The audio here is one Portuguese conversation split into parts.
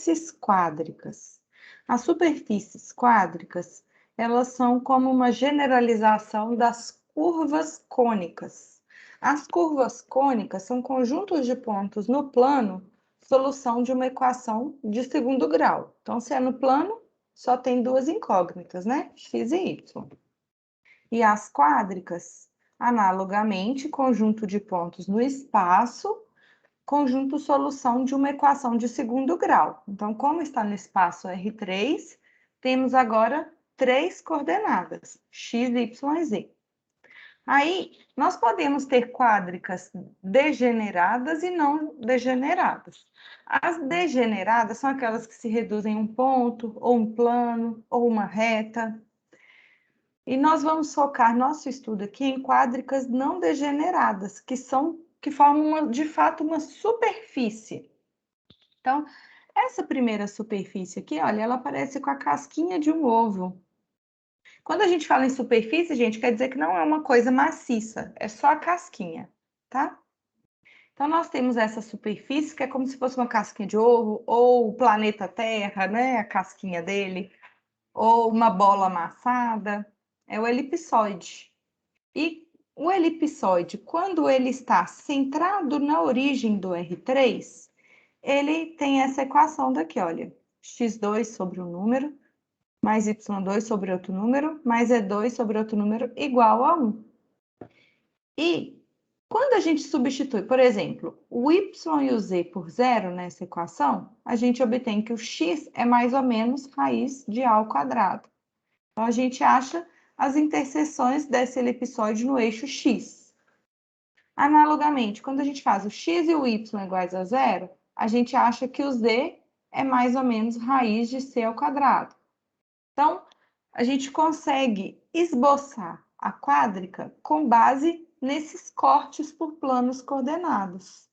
superfícies quádricas. As superfícies quádricas, elas são como uma generalização das curvas cônicas. As curvas cônicas são conjuntos de pontos no plano, solução de uma equação de segundo grau. Então, se é no plano, só tem duas incógnitas, né? X e Y. E as quádricas, analogamente, conjunto de pontos no espaço, conjunto solução de uma equação de segundo grau. Então, como está no espaço R3, temos agora três coordenadas, x, y e z. Aí, nós podemos ter quádricas degeneradas e não degeneradas. As degeneradas são aquelas que se reduzem em um ponto, ou um plano, ou uma reta. E nós vamos focar nosso estudo aqui em quádricas não degeneradas, que formam, de fato, uma superfície. Então, essa primeira superfície aqui, olha, ela parece com a casquinha de um ovo. Quando a gente fala em superfície, gente, quer dizer que não é uma coisa maciça, é só a casquinha, tá? Então, nós temos essa superfície que é como se fosse uma casquinha de ovo, ou o planeta Terra, né? A casquinha dele, ou uma bola amassada, é o elipsoide. E o elipsoide, quando ele está centrado na origem do R3, ele tem essa equação daqui, olha, x2 sobre um número, mais y2 sobre outro número, mais e2 sobre outro número, igual a 1. E quando a gente substitui, por exemplo, o y e o z por zero nessa equação, a gente obtém que o x é mais ou menos raiz de a ao quadrado. Então, a gente acha as interseções desse elipsoide no eixo x. Analogamente, quando a gente faz o x e o y iguais a zero, a gente acha que o z é mais ou menos raiz de c ao quadrado. Então, a gente consegue esboçar a quádrica com base nesses cortes por planos coordenados.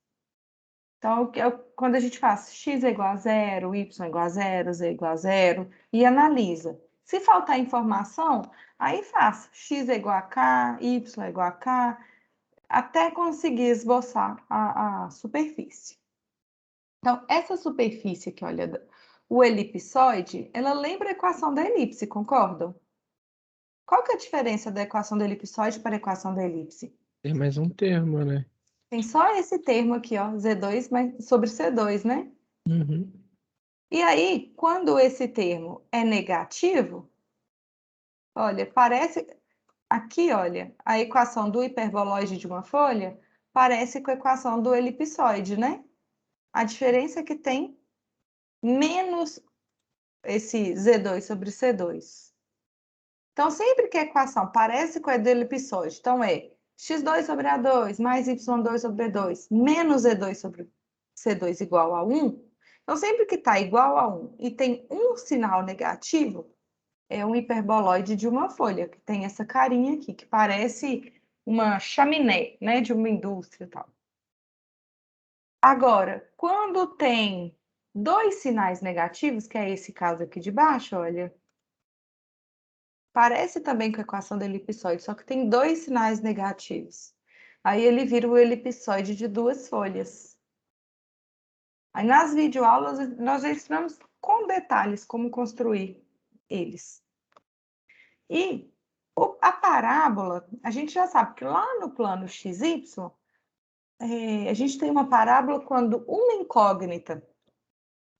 Então, quando a gente faz x é igual a zero, y é igual a zero, z é igual a zero, e analisa. Se faltar informação, aí faz x é igual a k, y é igual a k, até conseguir esboçar a superfície. Então, essa superfície aqui, olha, o elipsoide, ela lembra a equação da elipse, concordam? Qual que é a diferença da equação da elipsoide para a equação da elipse? Tem mais um termo, né? Tem só esse termo aqui, ó, Z2 sobre C2, né? Uhum. E aí, quando esse termo é negativo, olha, parece... Aqui, olha, a equação do hiperboloide de uma folha parece com a equação do elipsoide, né? A diferença é que tem menos esse Z2 sobre C2. Então, sempre que a equação parece com a do elipsoide, então é x2 sobre A2 mais y2 sobre E2 menos E2 sobre C2 igual a 1, então sempre que está igual a 1 e tem um sinal negativo, é um hiperboloide de uma folha, que tem essa carinha aqui, que parece uma chaminé, né, de uma indústria e tal. Agora, quando tem dois sinais negativos, que é esse caso aqui de baixo, olha, parece também com a equação do elipsoide, só que tem dois sinais negativos. Aí ele vira o elipsoide de duas folhas. Aí nas videoaulas nós já ensinamos com detalhes como construir eles. E a parábola, a gente já sabe que lá no plano XY, a gente tem uma parábola quando uma incógnita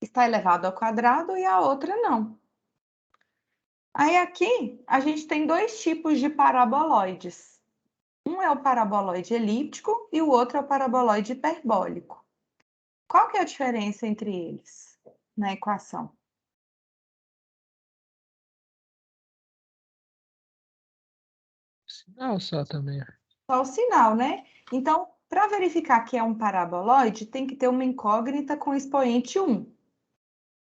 está elevada ao quadrado e a outra não. Aí aqui a gente tem dois tipos de paraboloides. Um é o paraboloide elíptico e o outro é o paraboloide hiperbólico. Qual que é a diferença entre eles na equação? Sinal só também. Só o sinal, né? Então, para verificar que é um paraboloide, tem que ter uma incógnita com expoente 1.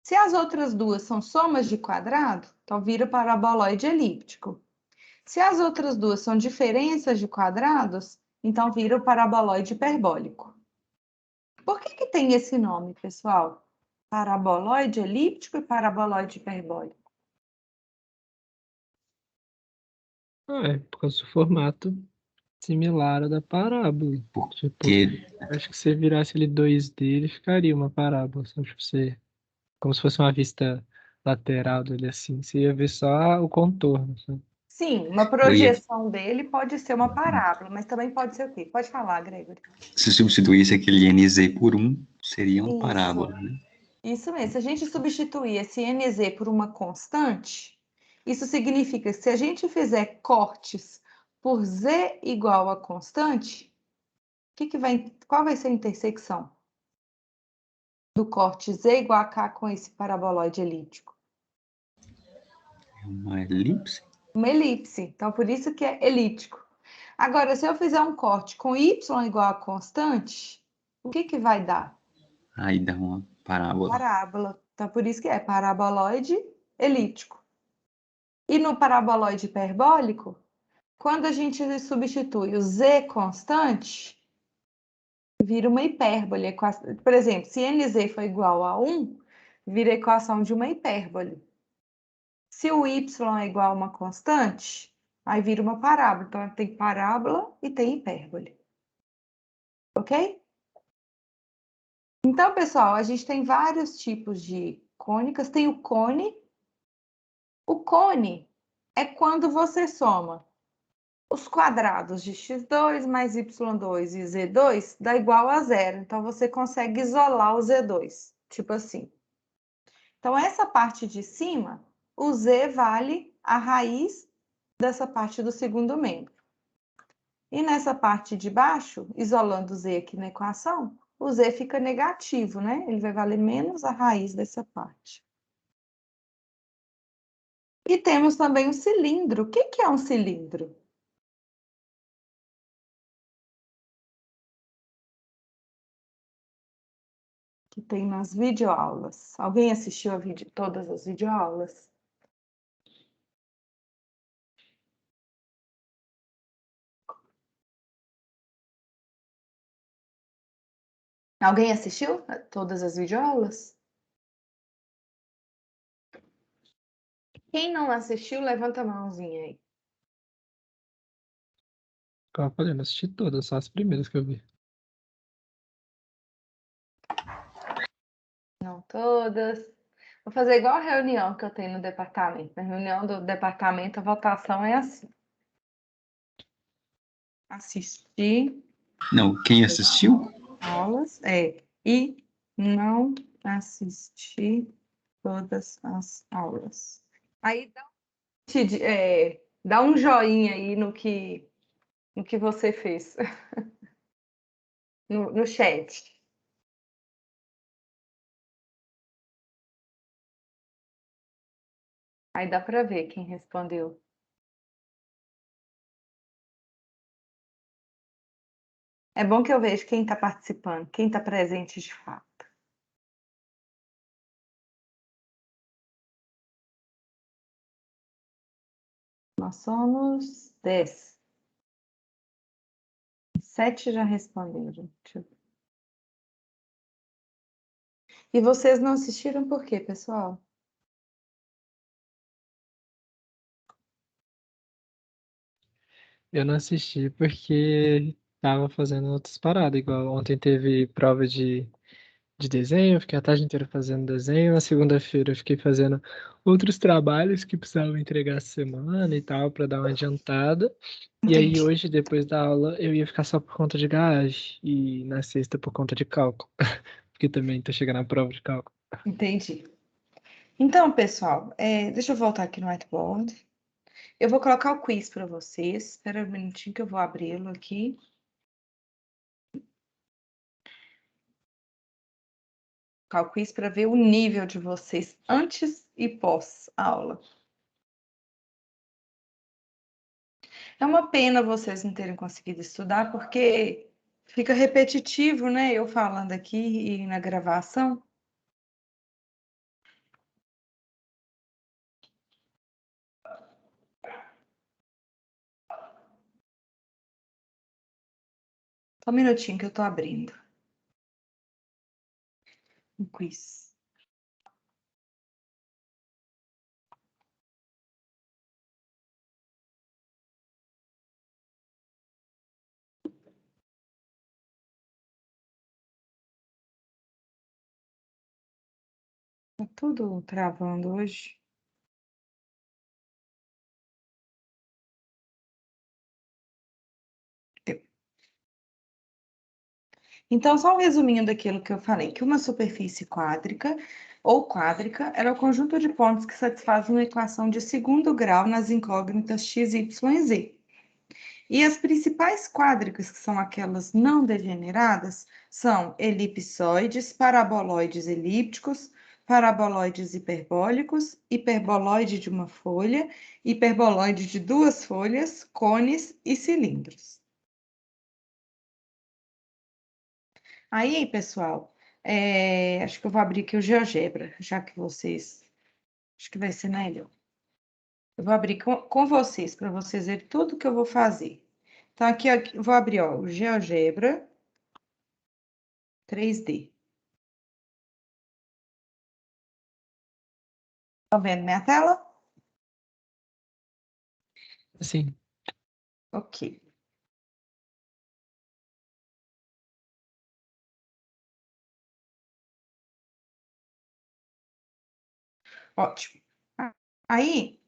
Se as outras duas são somas de quadrado, então vira paraboloide elíptico. Se as outras duas são diferenças de quadrados, então vira o paraboloide hiperbólico. Por que tem esse nome, pessoal? Paraboloide elíptico e paraboloide hiperbólico. É, por causa do formato similar ao da parábola. Tipo, Que acho que se virasse ele 2D, ele ficaria uma parábola. Só tipo, você como se fosse uma vista lateral dele assim. Você ia ver só o contorno, sabe? Sim, uma Eu ia, projeção dele pode ser uma parábola, mas também pode ser o quê? Pode falar, Gregory. se substituísse aquele NZ por 1, seria uma Isso, parábola, né? isso mesmo. Se a gente substituir esse NZ por uma constante, isso significa que se a gente fizer cortes por Z igual a constante, qual vai ser a intersecção do corte Z igual a K com esse paraboloide elíptico? É uma elipse. Uma elipse. Então, por isso que é elíptico. Agora, se eu fizer um corte com Y igual a constante, o que vai dar? Aí dá uma parábola. Parábola. Então, por isso que é paraboloide elíptico. E no paraboloide hiperbólico, quando a gente substitui o Z constante, vira uma hipérbole. Por exemplo, se NZ for igual a 1, vira a equação de uma hipérbole. Se o Y é igual a uma constante, aí vira uma parábola. Então, tem parábola e tem hipérbole. Ok? Então, pessoal, a gente tem vários tipos de cônicas. Tem o cone. O cone é quando você soma os quadrados de x2 mais y2 e z2 dá igual a zero. Então, você consegue isolar o z2, tipo assim. Então, essa parte de cima, o z vale a raiz dessa parte do segundo membro. E nessa parte de baixo, isolando o z aqui na equação, o z fica negativo, né? Ele vai valer menos a raiz dessa parte. E temos também o cilindro. O que é um cilindro? Que tem nas videoaulas. Alguém assistiu a todas as videoaulas? Alguém assistiu a todas as videoaulas? Quem não assistiu, levanta a mãozinha aí. Como eu falei, eu não assisti todas, só as primeiras que eu vi. Não todas. Vou fazer igual a reunião que eu tenho no departamento. Na reunião do departamento, a votação é assim. Assistir Não, quem assistiu? aulas e não assistir todas as aulas. Aí dá um joinha aí no que você fez no chat. Aí dá para ver quem respondeu. É bom que eu vejo quem está participando, quem está presente de fato. Nós somos 10. 7 já responderam. E vocês não assistiram por quê, pessoal? Eu não assisti porque tava fazendo outras paradas, igual ontem teve prova de desenho, eu fiquei a tarde inteira fazendo desenho, na segunda-feira eu fiquei fazendo outros trabalhos que precisavam entregar essa semana e tal, para dar uma adiantada. E aí Entendi. hoje, depois da aula, eu ia ficar só por conta de gás e na sexta por conta de cálculo, porque também tô chegando na prova de cálculo. Entendi. Então, pessoal, deixa eu voltar aqui no whiteboard. Eu vou colocar o quiz para vocês. Espera um minutinho que eu vou abri-lo aqui. Colocar o quiz para ver o nível de vocês antes e pós-aula. É uma pena vocês não terem conseguido estudar, porque fica repetitivo, né? Eu falando aqui e na gravação. Só um minutinho que eu tô abrindo o quiz. Tá tudo travando hoje. Então, só um resuminho daquilo que eu falei, que uma superfície quádrica ou quádrica era o conjunto de pontos que satisfazem uma equação de segundo grau nas incógnitas x, y e z. E as principais quádricas, que são aquelas não degeneradas, são elipsoides, paraboloides elípticos, paraboloides hiperbólicos, hiperboloide de uma folha, hiperboloide de duas folhas, cones e cilindros. Aí, pessoal, acho que eu vou abrir aqui o GeoGebra, já que vocês... Acho que vai ser melhor. Eu vou abrir com vocês, para vocês verem tudo que eu vou fazer. Então, aqui eu vou abrir, ó, o GeoGebra 3D. Estão vendo minha tela? Sim. Ok. Ótimo. Aí,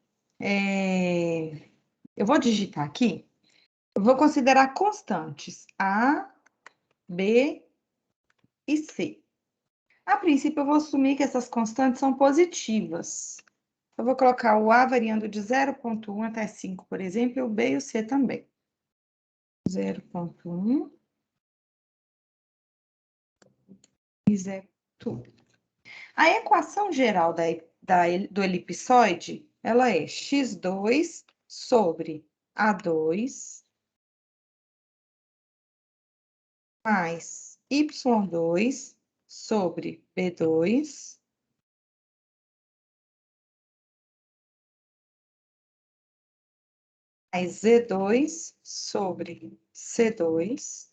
eu vou digitar aqui, eu vou considerar constantes A, B e C. A princípio, eu vou assumir que essas constantes são positivas. Eu vou colocar o A variando de 0,1 até 5, por exemplo, e o B e o C também. 0,1 e 0,1. A equação geral do elipsoide, ela é x2 sobre A2 mais y2 sobre B2 mais Z2 sobre C2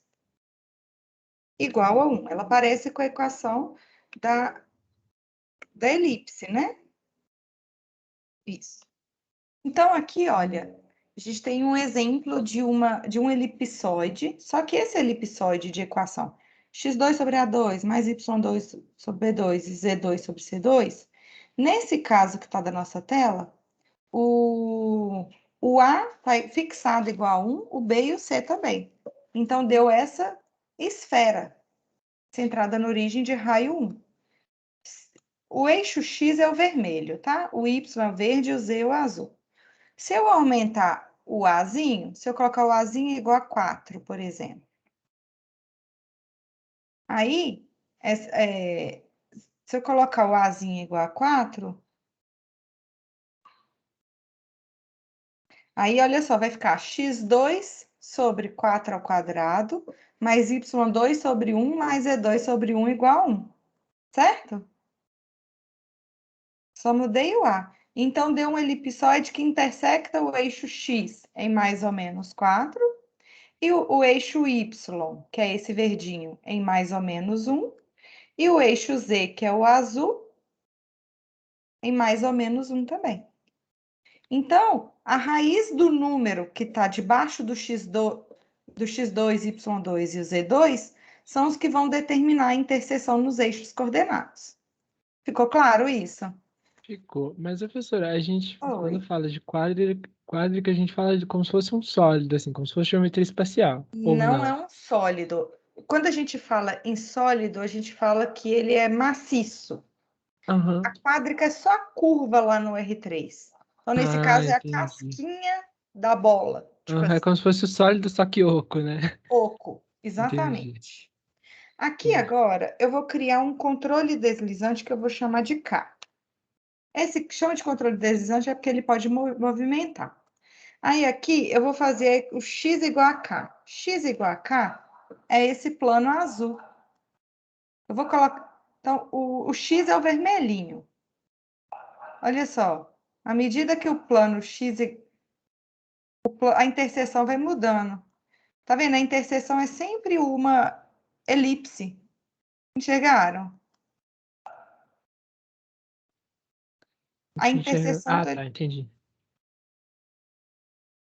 igual a 1. Ela parece com a equação da elipse, né? Isso. Então, aqui, olha, a gente tem um exemplo de um elipsoide, só que esse elipsoide de equação x2 sobre A2 mais y2 sobre B2 e Z2 sobre C2, nesse caso que está da nossa tela, o A está fixado igual a 1, o B e o C também. Então, deu essa esfera centrada na origem de raio 1. O eixo X é o vermelho, tá? O Y é o verde e o Z é o azul. Se eu aumentar o Azinho, se eu colocar o Azinho igual a 4, por exemplo. Aí, se eu colocar o Azinho igual a 4, aí, olha só, vai ficar x2 sobre 4 ao quadrado, mais y2 sobre 1, mais e2 sobre 1 igual a 1. Certo? Só mudei o A. Então, deu um elipsoide que intersecta o eixo X em mais ou menos 4, e o eixo Y, que é esse verdinho, em mais ou menos 1, e o eixo Z, que é o azul, em mais ou menos 1 também. Então, a raiz do número que está debaixo do x2, y2 e o z2 são os que vão determinar a interseção nos eixos coordenados. Ficou claro isso? Ficou. Mas, professora, a gente, quando Oi. fala de quádrica, a gente fala de como se fosse um sólido, assim, como se fosse geometria espacial. Ou Não é não? um sólido. Quando a gente fala em sólido, a gente fala que ele é maciço. A Aham. quádrica é só a curva lá no R3. Então, nesse Ah, caso, é a entendi. casquinha da bola. Tipo Aham, é assim, como se fosse o sólido, só que oco, né? oco. Entendi. Exatamente. Aqui Entendi. agora, eu vou criar um controle deslizante que eu vou chamar de K. Esse que chama de controle deslizante é porque ele pode movimentar. Aí aqui eu vou fazer o x igual a K. X igual a K é esse plano azul. Eu vou colocar... Então, o x é o vermelhinho. Olha só. À medida que o plano x... A interseção vai mudando. Tá vendo? A interseção é sempre uma elipse. Enxergaram? A interseção Ah, do... tá, entendi.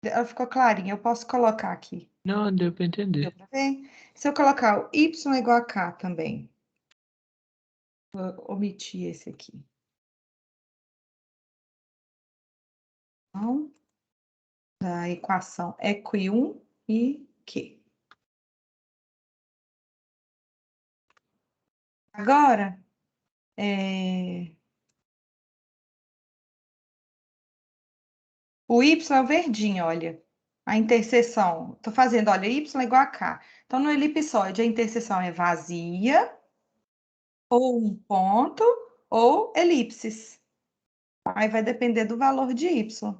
Ela ficou clarinha. Eu posso colocar aqui. Não, deu para Deu entender. para ver? Se eu colocar o y igual a k também. Vou omitir esse aqui. da equação EQ1 e Q. Agora, o y é o verdinho, olha. A interseção, estou fazendo, olha, y é igual a k. Então, no elipsoide, a interseção é vazia, ou um ponto, ou elipses. Aí vai depender do valor de y.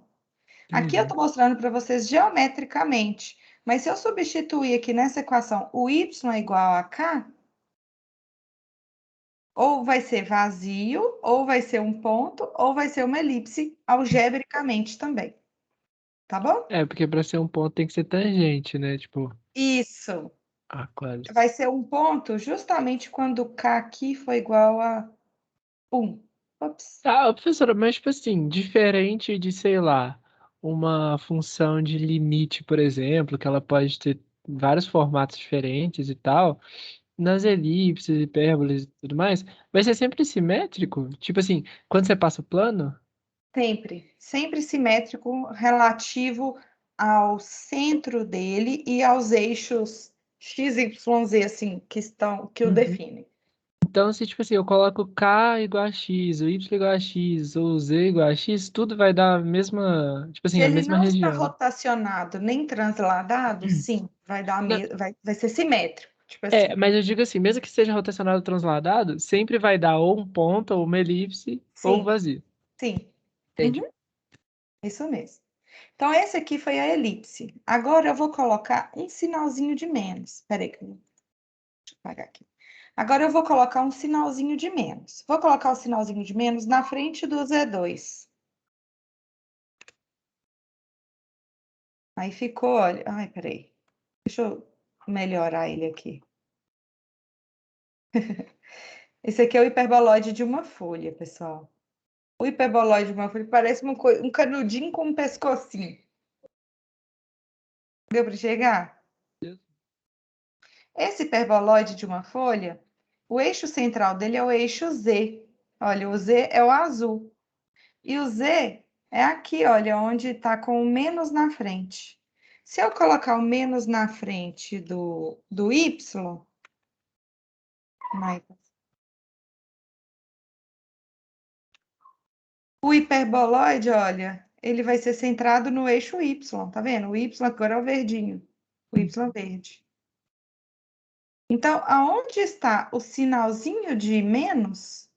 Aqui eu estou mostrando para vocês geometricamente, mas se eu substituir aqui nessa equação o y é igual a k, ou vai ser vazio, ou vai ser um ponto, ou vai ser uma elipse algebricamente também. Tá bom? Porque para ser um ponto tem que ser tangente, né? Tipo, Isso. quase. Vai ser um ponto justamente quando k aqui for igual a 1. Ops. Professora, mas tipo assim, diferente de, sei lá, uma função de limite, por exemplo, que ela pode ter vários formatos diferentes e tal, nas elipses, hipérboles e tudo mais, vai ser sempre simétrico? Tipo assim, quando você passa o plano? Sempre simétrico relativo ao centro dele e aos eixos x, y, z, assim, que o definem. Então, se tipo assim, eu coloco K igual a X, o Y igual a X, ou Z igual a X, tudo vai dar a mesma, tipo Se assim, a ele mesma não está região. rotacionado nem transladado, sim, Não, vai ser simétrico. Tipo assim. mas eu digo assim, mesmo que seja rotacionado ou transladado, sempre vai dar ou um ponto, ou uma elipse, ou um Sim, vazio. sim. Entendi. Uhum, isso mesmo. Então, esse aqui foi a elipse. Agora eu vou colocar um sinalzinho de menos. Espera aí, deixa eu apagar aqui. Agora eu vou colocar um sinalzinho de menos. Vou colocar o sinalzinho de menos na frente do Z2. Aí ficou, olha. Ai, peraí. Deixa eu melhorar ele aqui. Esse aqui é o hiperboloide de uma folha, pessoal. O hiperboloide de uma folha parece um canudinho com um pescocinho. Deu para chegar? Esse hiperboloide de uma folha, o eixo central dele é o eixo Z. Olha, o Z é o azul. E o Z é aqui, olha, onde está com o menos na frente. Se eu colocar o menos na frente do Y, o hiperboloide, olha, ele vai ser centrado no eixo Y, tá vendo? O Y agora é o verdinho, o Y verde. Então, aonde está o sinalzinho de menos,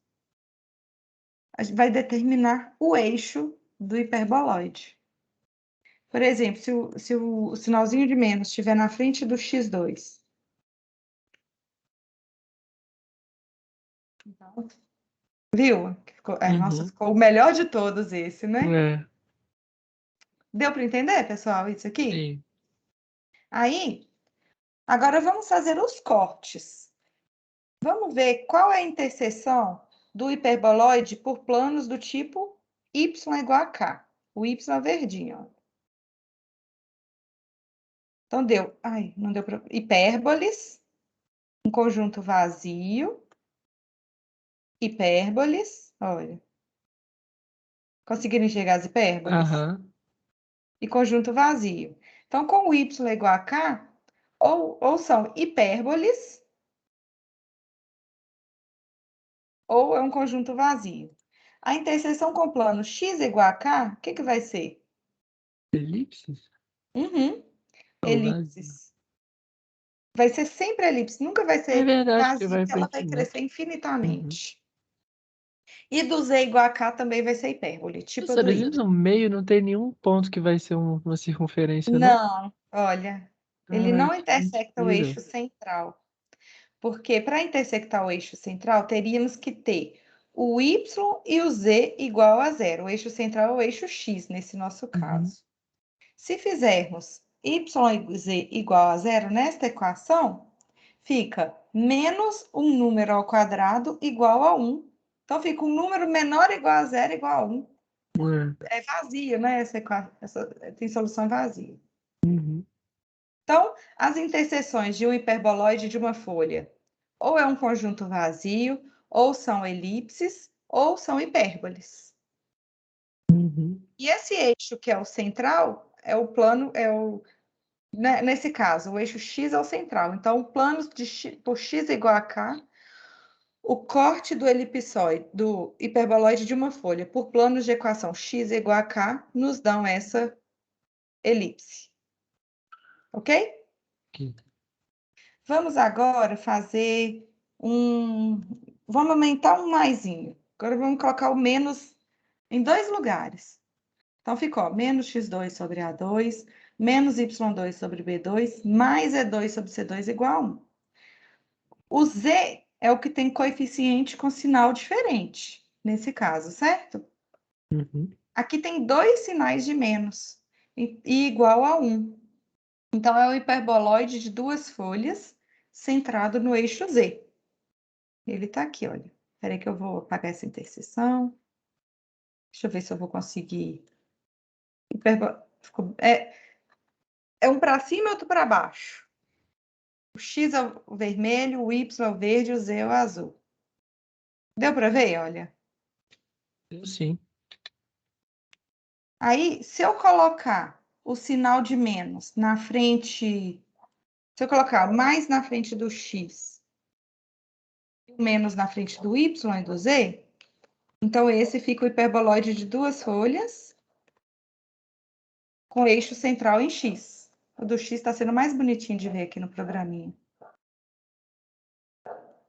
vai determinar o eixo do hiperboloide. Por exemplo, se o sinalzinho de menos estiver na frente do x2. Então, viu? Nossa, ficou o melhor de todos esse, né? Deu para entender, pessoal, isso aqui? Sim. Aí, agora vamos fazer os cortes. Vamos ver qual é a interseção do hiperboloide por planos do tipo y igual a k. O y é verdinho, ó. Então, deu. Ai, não deu para. Hipérboles, um conjunto vazio. Hipérboles, olha. Conseguiram enxergar as hipérboles? E conjunto vazio. Então, com o y igual a k, ou são hipérboles, ou é um conjunto vazio. A interseção com o plano x igual a k, o que vai ser? Elipses? Uhum, Ou vazio? elipses. Vai ser sempre elipse, nunca vai É ser verdade que vazio, vai porque para ela vai infinito. crescer infinitamente. E do z igual a k também vai ser hipérbole, tipo Professor, do às y. vezes no meio não tem nenhum ponto que vai ser uma circunferência, não? Não, olha, ele Ai, não que intersecta o mentira. eixo central. Porque para intersectar o eixo central, teríamos que ter o y e o z igual a zero. O eixo central é o eixo x, nesse nosso caso. Se fizermos y e z igual a zero nesta equação, fica menos um número ao quadrado igual a 1. Então, fica um número menor igual a zero igual a 1. É vazio, né? Tem solução vazia. Então, as interseções de um hiperboloide de uma folha ou é um conjunto vazio, ou são elipses, ou são hipérboles. E esse eixo que é o central é o plano, nesse caso, o eixo x é o central. Então, o plano de por x igual a k, o corte do elipsoide, do hiperboloide de uma folha por planos de equação x igual a k nos dão essa elipse. Ok? Aqui. Vamos agora fazer um... Vamos aumentar um maisinho. Agora vamos colocar o menos em dois lugares. Então, ficou menos x2 sobre A2, menos y2 sobre B2, mais E2 sobre C2 igual a 1. O Z é o que tem coeficiente com sinal diferente, nesse caso, certo? Uhum. Aqui tem dois sinais de menos e igual a 1. Então, é o hiperboloide de duas folhas centrado no eixo Z. Ele está aqui, olha. Espera aí que eu vou apagar essa interseção. Deixa eu ver se eu vou conseguir. É um para cima e outro para baixo. O X é o vermelho, o Y é o verde, o Z é o azul. Deu para ver? Olha. Sim. Aí, se eu colocar o sinal de menos na frente, se eu colocar mais na frente do X, menos na frente do Y e do Z, então esse fica o hiperboloide de duas folhas com eixo central em X. O do X está sendo mais bonitinho de ver aqui no programinha.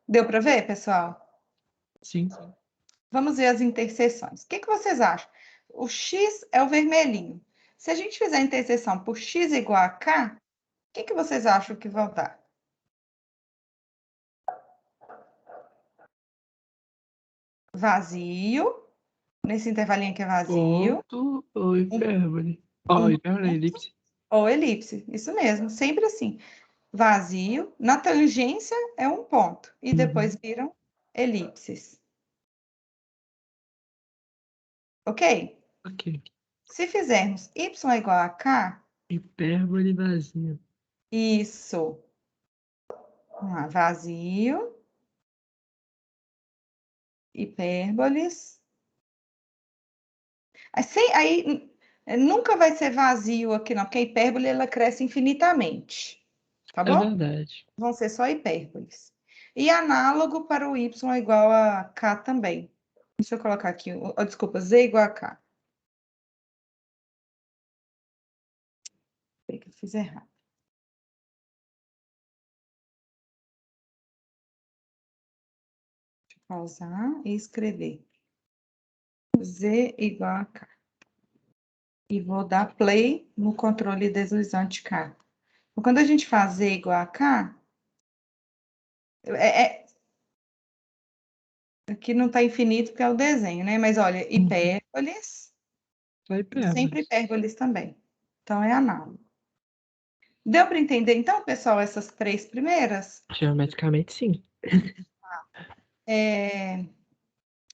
Deu para ver, pessoal? Sim. Vamos ver as interseções. O que vocês acham? O X é o vermelhinho. Se a gente fizer a interseção por X igual a K, o que vocês acham que vão dar? Vazio. Nesse intervalinho que é vazio. Ponto ou hipérbole? Ó, hipérbole, elipse. Ou elipse. Isso mesmo, sempre assim. Vazio. Na tangência é um ponto. E depois viram elipses. Ok? Ok. Se fizermos y igual a k, Hipérbole vazio. isso. Vamos lá, vazio. Hipérboles. Aí nunca vai ser vazio aqui, não, porque a hipérbole ela cresce infinitamente. Tá É bom? verdade. Vão ser só hipérboles. E análogo para o y igual a k também. Deixa eu colocar aqui, desculpa, z igual a k. Peraí que eu fiz errado. Deixa eu pausar e escrever. Z igual a k. E vou dar play no controle deslizante k. Quando a gente faz z igual a k, aqui não está infinito porque é o desenho, né? Mas olha, hipérboles, Só hipérbole. sempre hipérboles também. Então, é análogo. Deu para entender, então, pessoal, essas três primeiras? Geometricamente, sim.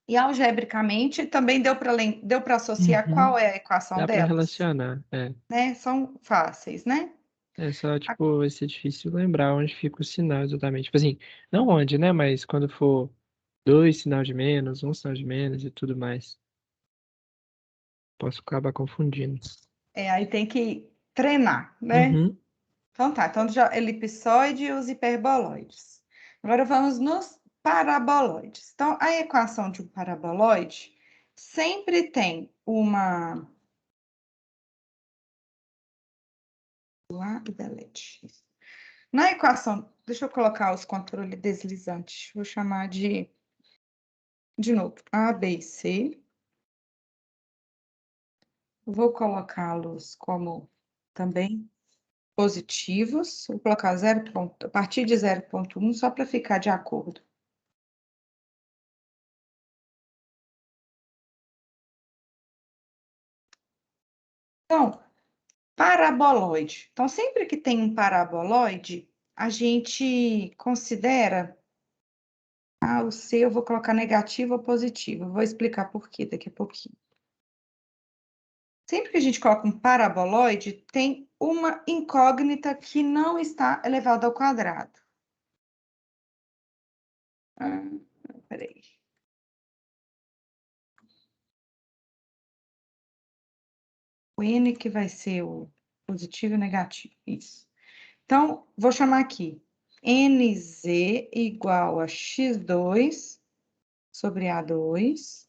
E algebricamente também deu para associar qual é a equação Dá para delas? relacionar. É. Né? São fáceis, né? É só, tipo, vai ser difícil lembrar onde fica o sinal exatamente. Tipo assim, não onde, né? Mas quando for dois sinal de menos, um sinal de menos e tudo mais. Posso acabar confundindo. Aí tem que treinar, né? Uhum. Então tá, então já elipsoide e os hiperboloides. Agora vamos nos paraboloides. Então, a equação de um paraboloide sempre tem uma... Lá e delete. Na equação, deixa eu colocar os controles deslizantes. Vou chamar de novo, A, B e C. Vou colocá-los como também positivos. Vou colocar a partir de 0,1 só para ficar de acordo. Então, paraboloide. Então, sempre que tem um paraboloide, a gente considera... o C eu vou colocar negativo ou positivo. Vou explicar por quê daqui a pouquinho. Sempre que a gente coloca um paraboloide, tem uma incógnita que não está elevada ao quadrado. Peraí. O N que vai ser o positivo e o negativo. Isso. Então, vou chamar aqui NZ igual a X2 sobre A2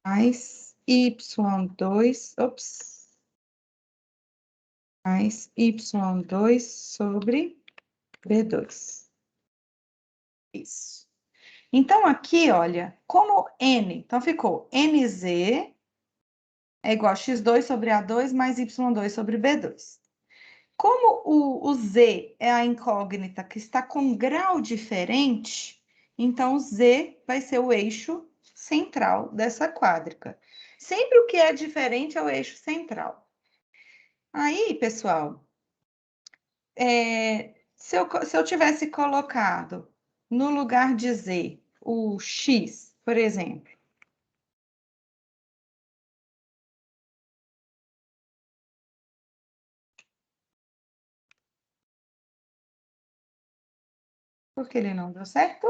mais Y2, mais Y2 sobre B2. Isso. Então, aqui, olha, como N, então ficou NZ é igual a X2 sobre A2 mais Y2 sobre B2. Como o Z é a incógnita que está com grau diferente, então o Z vai ser o eixo central dessa quádrica. Sempre o que é diferente é o eixo central. Aí, pessoal, se eu tivesse colocado no lugar de Z o X, por exemplo, por que ele não deu certo?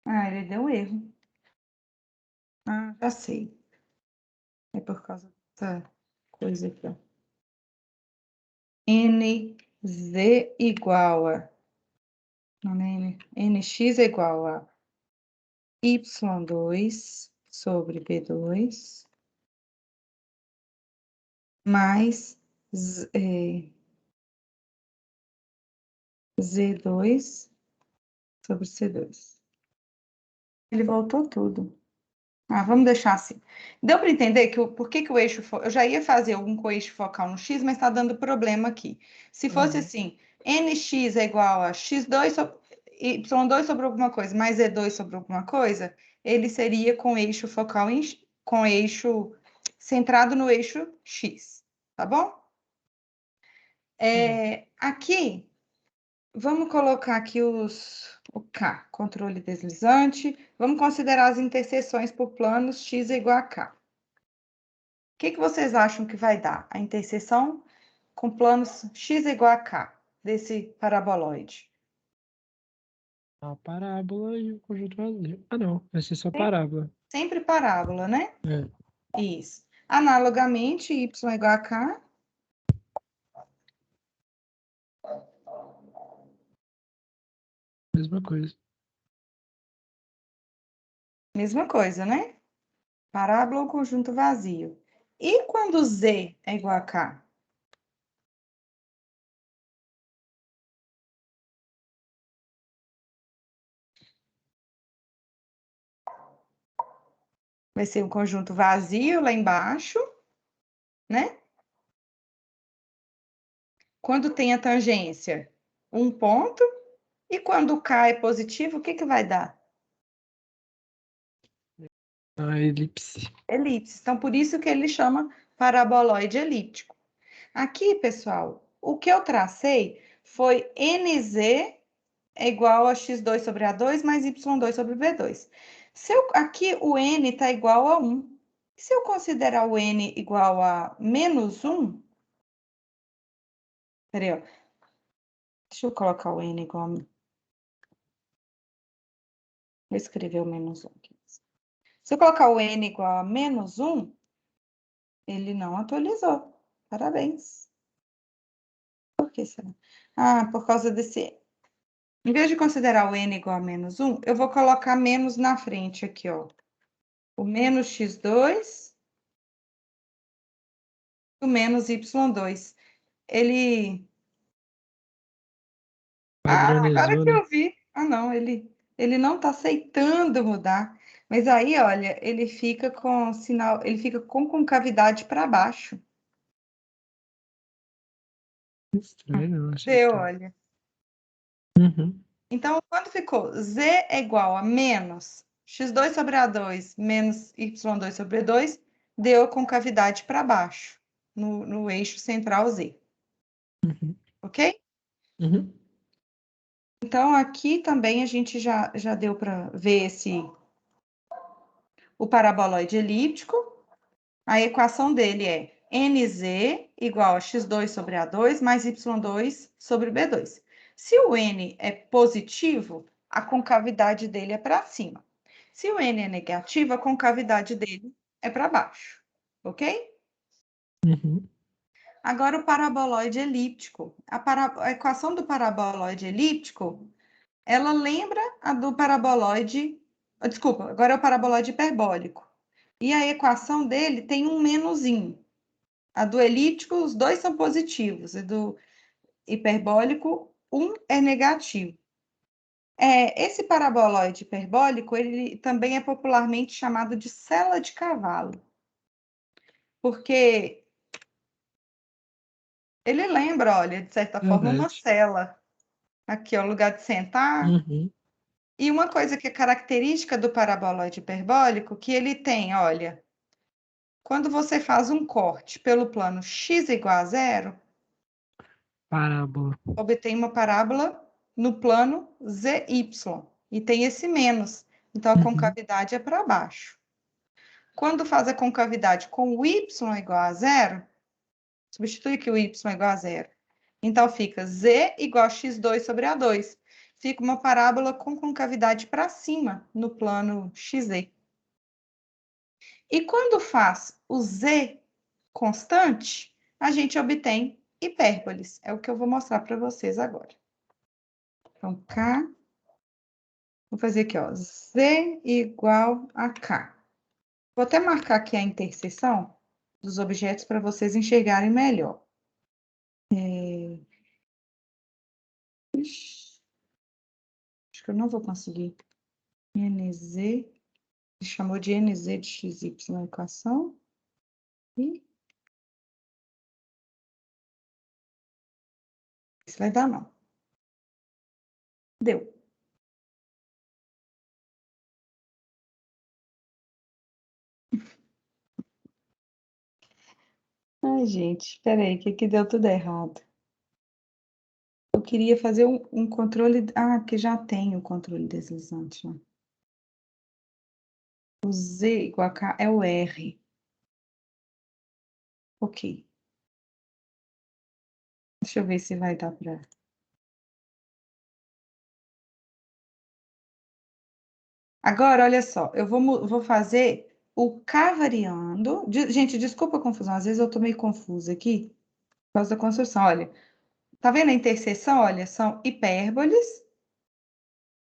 Ah, ele deu erro. Ah, já sei. É por causa dessa coisa aqui, ó. NZ igual a... Não, né? NX é igual a Y2 sobre B2 mais Z2 sobre C2. Ele voltou tudo. Ah, vamos deixar assim. Deu para entender que por que o eixo... Eu já ia fazer algum com eixo focal no X, mas está dando problema aqui. Se fosse assim, NX é igual a X2 sobre Y2 sobre alguma coisa, mais Z2 sobre alguma coisa, ele seria com eixo focal com eixo centrado no eixo X, tá bom? Aqui, vamos colocar aqui o K, controle deslizante. Vamos considerar as interseções por planos X é igual a K. O que vocês acham que vai dar a interseção com planos X é igual a K desse paraboloide? A parábola e o conjunto vazio. Ah, não. Vai ser só parábola. Sempre parábola, né? É. Isso. Analogamente, y é igual a K. Mesma coisa. Mesma coisa, né? Parábola ou conjunto vazio. E quando Z é igual a K? Vai ser um conjunto vazio lá embaixo, né? Quando tem a tangência, um ponto. E quando o K é positivo, o que vai dar? A elipse. Elipse. Então, por isso que ele chama paraboloide elíptico. Aqui, pessoal, o que eu tracei foi NZ é igual a x2 sobre A2 mais y2 sobre B2. Aqui o n está igual a 1. Se eu considerar o n igual a menos 1, peraí, ó. Deixa eu colocar o n igual a... Vou escrever o menos 1 aqui. Se eu colocar o n igual a menos 1, ele não atualizou. Parabéns. Por que será? Ah, por causa desse... Em vez de considerar o n igual a menos 1, eu vou colocar menos na frente aqui, ó. O menos x2 e o menos y2. Ele... agora Padronizou, que né? eu vi. Ah, não, ele não está aceitando mudar. Mas aí, olha, ele fica com sinal, ele fica com concavidade para baixo. Estranho, eu acho. Vê, olha. Uhum. Então, quando ficou Z é igual a menos x2 sobre A2 menos y2 sobre B2, deu concavidade para baixo, no eixo central Z. Uhum. Ok? Uhum. Então, aqui também a gente já deu para ver o paraboloide elíptico. A equação dele é NZ igual a x2 sobre A2 mais y2 sobre B2. Se o N é positivo, a concavidade dele é para cima. Se o n é negativo, a concavidade dele é para baixo, ok? Uhum. Agora o paraboloide elíptico. A equação do paraboloide elíptico, ela lembra a do paraboloide... Desculpa, agora é o paraboloide hiperbólico. E a equação dele tem um menuzinho. A do elíptico, os dois são positivos. E do hiperbólico, um é negativo. Esse paraboloide hiperbólico, ele também é popularmente chamado de sela de cavalo. Porque ele lembra, olha, de certa forma, uma Verdade. sela. Aqui é o lugar de sentar. Uhum. E uma coisa que é característica do paraboloide hiperbólico, que ele tem, olha, quando você faz um corte pelo plano x igual a zero, Parábola. obtém uma parábola no plano ZY. E tem esse menos. Então, a Uhum. concavidade é para baixo. Quando faz a concavidade com o y igual a zero, substitui aqui o y igual a zero. Então, fica z igual a x2 sobre A2. Fica uma parábola com concavidade para cima, no plano XZ. E quando faz o z constante, a gente obtém hipérboles. É o que eu vou mostrar para vocês agora. Então, K... Vou fazer aqui, ó, z igual a K. Vou até marcar aqui a interseção dos objetos para vocês enxergarem melhor. Ixi, acho que eu não vou conseguir. NZ, ele chamou de NZ de XY na equação. E isso vai dar não. Deu. Ai, gente, espera aí, que deu tudo errado. Eu queria fazer um controle... Ah, porque já tem o controle deslizante, né? O Z igual a K é o R. Ok. Deixa eu ver se vai dar para... Agora, olha só, eu vou fazer o K variando. Gente, desculpa a confusão, às vezes eu tô meio confusa aqui por causa da construção. Olha, tá vendo a interseção? Olha, são hipérboles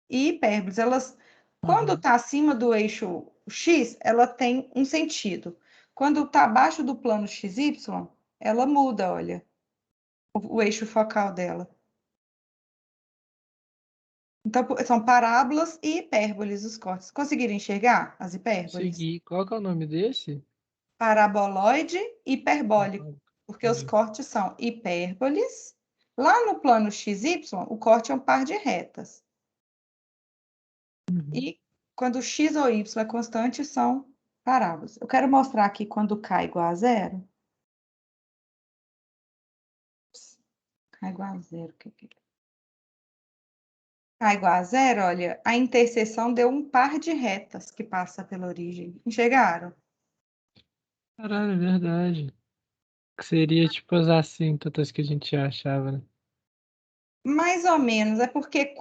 e hipérboles. Elas, quando tá acima do eixo X, ela tem um sentido. Quando tá abaixo do plano XY, ela muda, olha, o eixo focal dela. Então, são parábolas e hipérboles os cortes. Conseguiram enxergar as hipérboles? Segui. Qual que é o nome desse? Paraboloide hiperbólico, porque os Parabólico. cortes são hipérboles. Lá no plano XY, o corte é um par de retas. Uhum. E quando x ou y é constante, são parábolas. Eu quero mostrar aqui quando k é igual a zero. K igual a zero. K igual a zero, olha, a interseção deu um par de retas que passa pela origem. Enxergaram? Caralho, é verdade. Que seria tipo as assíntotas que a gente achava, né? Mais ou menos, é porque,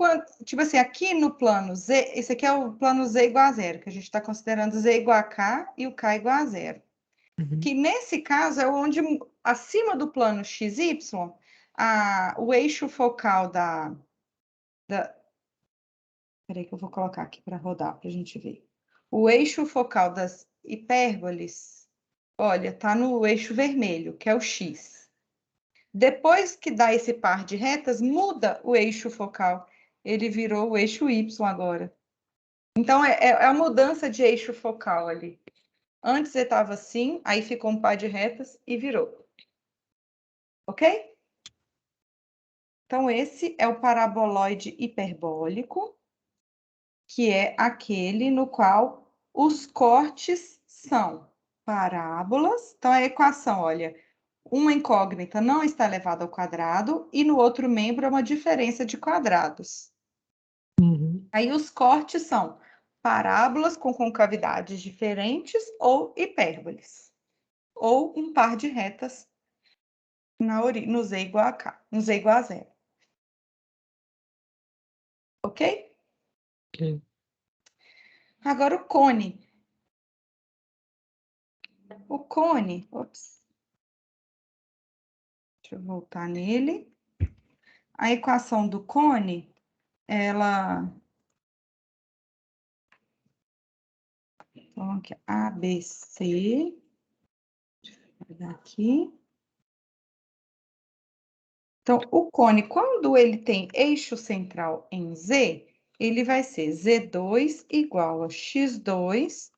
tipo assim, aqui no plano Z, esse aqui é o plano Z igual a zero, que a gente está considerando Z igual a K e o K igual a zero. Uhum. Que nesse caso é onde, acima do plano XY, o eixo focal Peraí que eu vou colocar aqui para rodar, para a gente ver. O eixo focal das hipérboles, olha, está no eixo vermelho, que é o X. Depois que dá esse par de retas, muda o eixo focal. Ele virou o eixo Y agora. Então, é a mudança de eixo focal ali. Antes ele estava assim, aí ficou um par de retas e virou. Ok? Então, esse é o paraboloide hiperbólico, que é aquele no qual os cortes são parábolas. Então, a equação, olha, uma incógnita não está elevada ao quadrado e no outro membro é uma diferença de quadrados. Uhum. Aí os cortes são parábolas com concavidades diferentes ou hipérboles, ou um par de retas no Z igual a K, no Z igual a zero. Ok? Ok. Agora o cone. O cone, ops. Deixa eu voltar nele. A equação do cone, ela... Então, aqui, ABC. Deixa eu pegar aqui. Então, o cone, quando ele tem eixo central em Z, ele vai ser Z2 igual a X2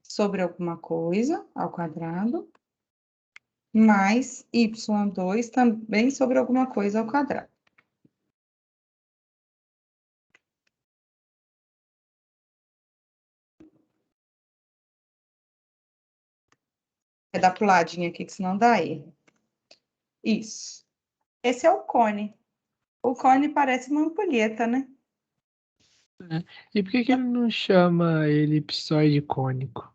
sobre alguma coisa, ao quadrado, mais Y2 também sobre alguma coisa ao quadrado. É dar pro ladinho aqui, que senão dá erro. Isso. Esse é o cone. O cone parece uma ampulheta, né? E por que ele não chama elipsoide cônico?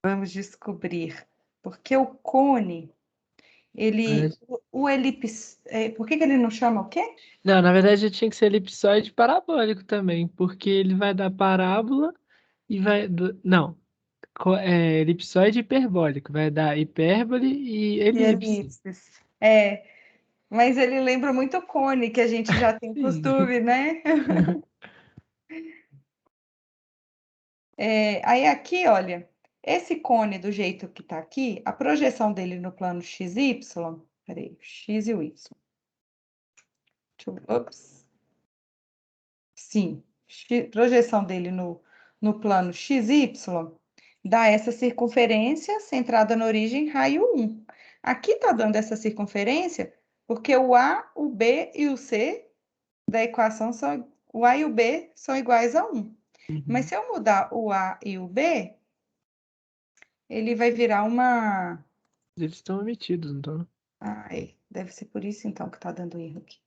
Vamos descobrir. Porque o cone, ele... O elipse... por que ele não chama o quê? Não, na verdade tinha que ser elipsoide parabólico também, porque ele vai dar parábola e vai... Não, elipsoide hiperbólico, vai dar hipérbole e E elipse. elipses. Mas ele lembra muito o cone, que a gente já tem Sim. costume, né? Aí aqui, olha, esse cone do jeito que tá aqui, a projeção dele no plano XY, peraí, X e o Y. Ops. Sim, projeção dele no plano XY dá essa circunferência centrada na origem raio 1. Aqui tá dando essa circunferência porque o A, o B e o C da equação são... O A e o B são iguais a 1. Mas se eu mudar o A e o B, ele vai virar uma... Eles estão omitidos, então. Deve ser por isso, então, que tá dando erro aqui.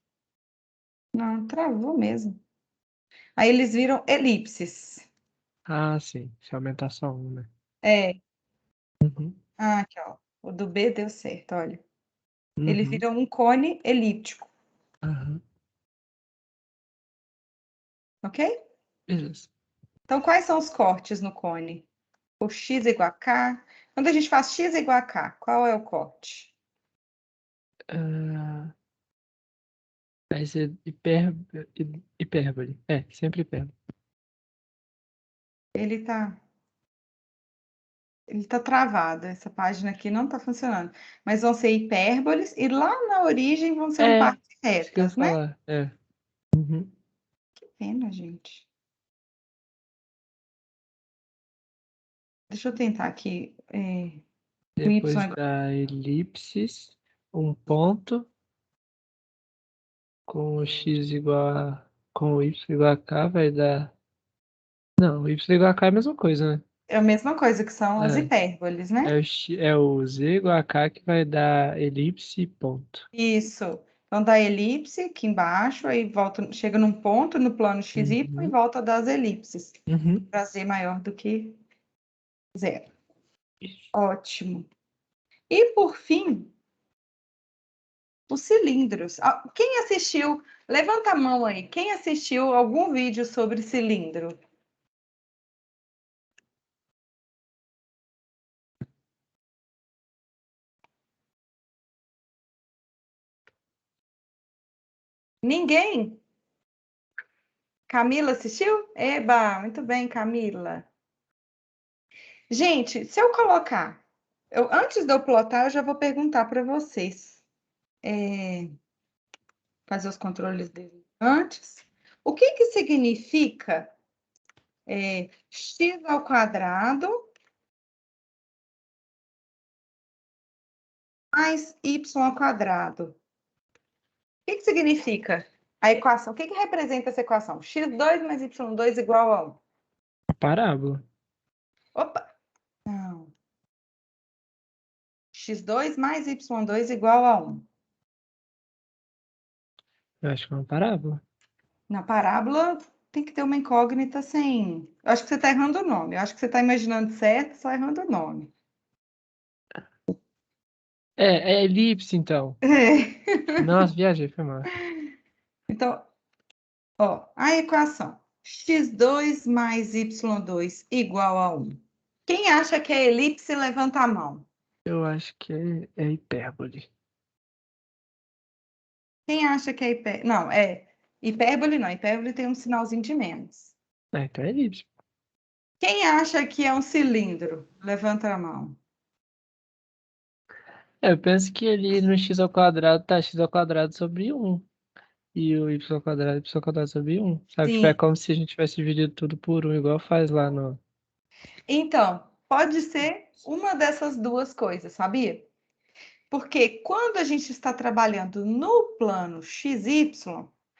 Não, travou mesmo. Aí eles viram elipses. Ah, sim. Se aumentar só um, né? É. Uhum. Aqui, ó. O do B deu certo, olha. Ele Uhum. vira um cone elíptico, Aham. ok? Beleza. Então, quais são os cortes no cone? O x igual a k. Quando a gente faz x igual a k, qual é o corte? Vai ser hipérbole. Sempre hipérbole. Ele tá travado. Essa página aqui não tá funcionando. Mas vão ser hipérboles e lá na origem vão ser partes Isso que eu ia retas, né? falar. Uhum. Que pena, gente. Deixa eu tentar aqui. O y Depois igual... da elipses, um ponto com o x com o y igual a k vai dar. Não, o y igual a k é a mesma coisa, né? É a mesma coisa que são as hipérboles, né? É o z igual a k que vai dar elipse e ponto. Isso. Então, dá elipse aqui embaixo, aí volta, chega num ponto no plano XY e Uhum. volta das elipses. Uhum. Para z maior do que zero. Isso. Ótimo. E, por fim, os cilindros. Quem assistiu, levanta a mão aí, quem assistiu algum vídeo sobre cilindro? Ninguém? Camila assistiu? Eba, muito bem, Camila. Gente, se eu colocar, antes de eu plotar, eu já vou perguntar para vocês. Fazer os controles dele antes. O que significa x ao quadrado mais y ao quadrado? O que significa a equação? O que representa essa equação? X2 mais y2 igual a 1. A parábola. Opa! Não. X2 mais y2 igual a 1. Eu acho que é uma parábola. Na parábola tem que ter uma incógnita sem... Eu acho que você está errando o nome. Eu acho que você está imaginando certo, só errando o nome. É elipse, então. Nossa, viajei, foi mal. Então, ó, a equação. x2 mais y2 igual a 1. Quem acha que é elipse, levanta a mão. Eu acho que é hipérbole. Quem acha que é hipérbole? Não, é hipérbole não. Hipérbole tem um sinalzinho de menos. Então é elipse. Quem acha que é um cilindro? Levanta a mão. Eu penso que ali no x ao quadrado tá x ao quadrado sobre 1. E o y quadrado sobre 1. Sabe? Tipo, é Sim. como se a gente tivesse dividido tudo por 1, igual faz lá no... Então, pode ser uma dessas duas coisas, sabia? Porque quando a gente está trabalhando no plano XY,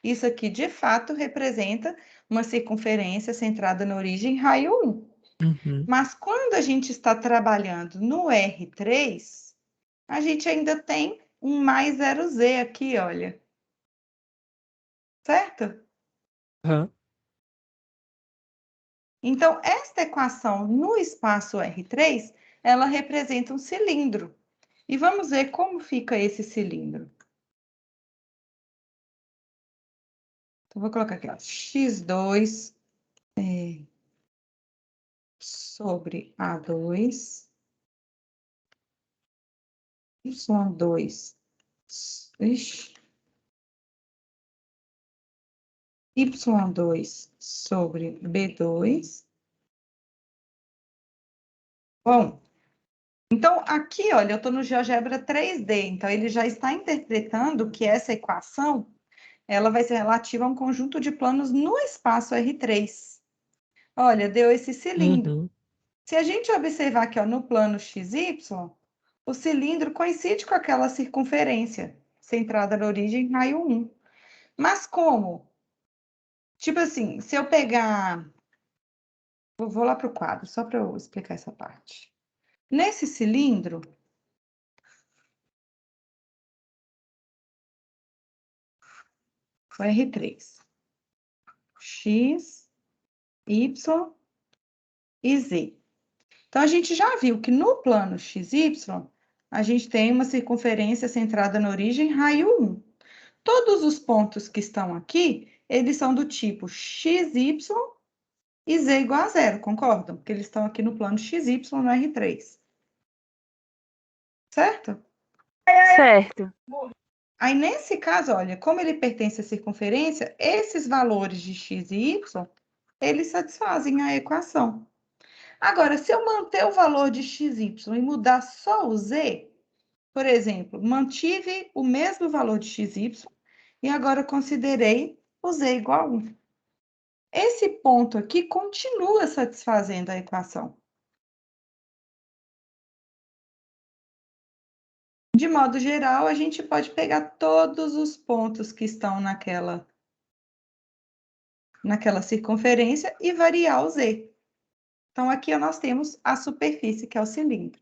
isso aqui de fato representa uma circunferência centrada na origem raio 1. Uhum. Mas quando a gente está trabalhando no R3, a gente ainda tem um mais 0z aqui, olha. Certo? Aham. Então, esta equação no espaço R3, ela representa um cilindro. E vamos ver como fica esse cilindro. Então, vou colocar aqui, ó, x2 sobre A2, y2, ixi, y2 sobre B2. Bom, então aqui, olha, eu estou no GeoGebra 3D, então ele já está interpretando que essa equação ela vai ser relativa a um conjunto de planos no espaço R3. Olha, deu esse cilindro. Uhum. Se a gente observar aqui, ó, no plano XY, o cilindro coincide com aquela circunferência centrada na origem raio 1. Mas como? Tipo assim, se eu pegar... Vou lá para o quadro, só para eu explicar essa parte. Nesse cilindro, o R3. X, Y e Z. Então, a gente já viu que no plano XY, a gente tem uma circunferência centrada na origem raio 1. Todos os pontos que estão aqui, eles são do tipo XY e Z igual a zero, concordam? Porque eles estão aqui no plano XY no R3. Certo? Certo. Aí, nesse caso, olha, como ele pertence à circunferência, esses valores de x e y, eles satisfazem a equação. Agora, se eu manter o valor de x, y e mudar só o z, por exemplo, mantive o mesmo valor de x, y e agora considerei o z igual a 1. Esse ponto aqui continua satisfazendo a equação. De modo geral, a gente pode pegar todos os pontos que estão naquela circunferência e variar o z. Então, aqui nós temos a superfície, que é o cilindro.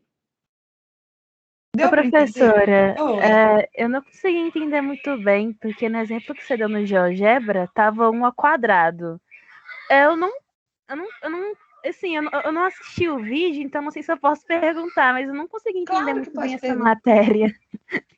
Deu para entender? Professora, Oi. eu não consegui entender muito bem, porque no exemplo que você deu no GeoGebra, estava 1 ao quadrado. Assim, eu não assisti o vídeo, então não sei se eu posso perguntar, mas eu não consegui entender Claro que muito bem pode essa perguntar. matéria.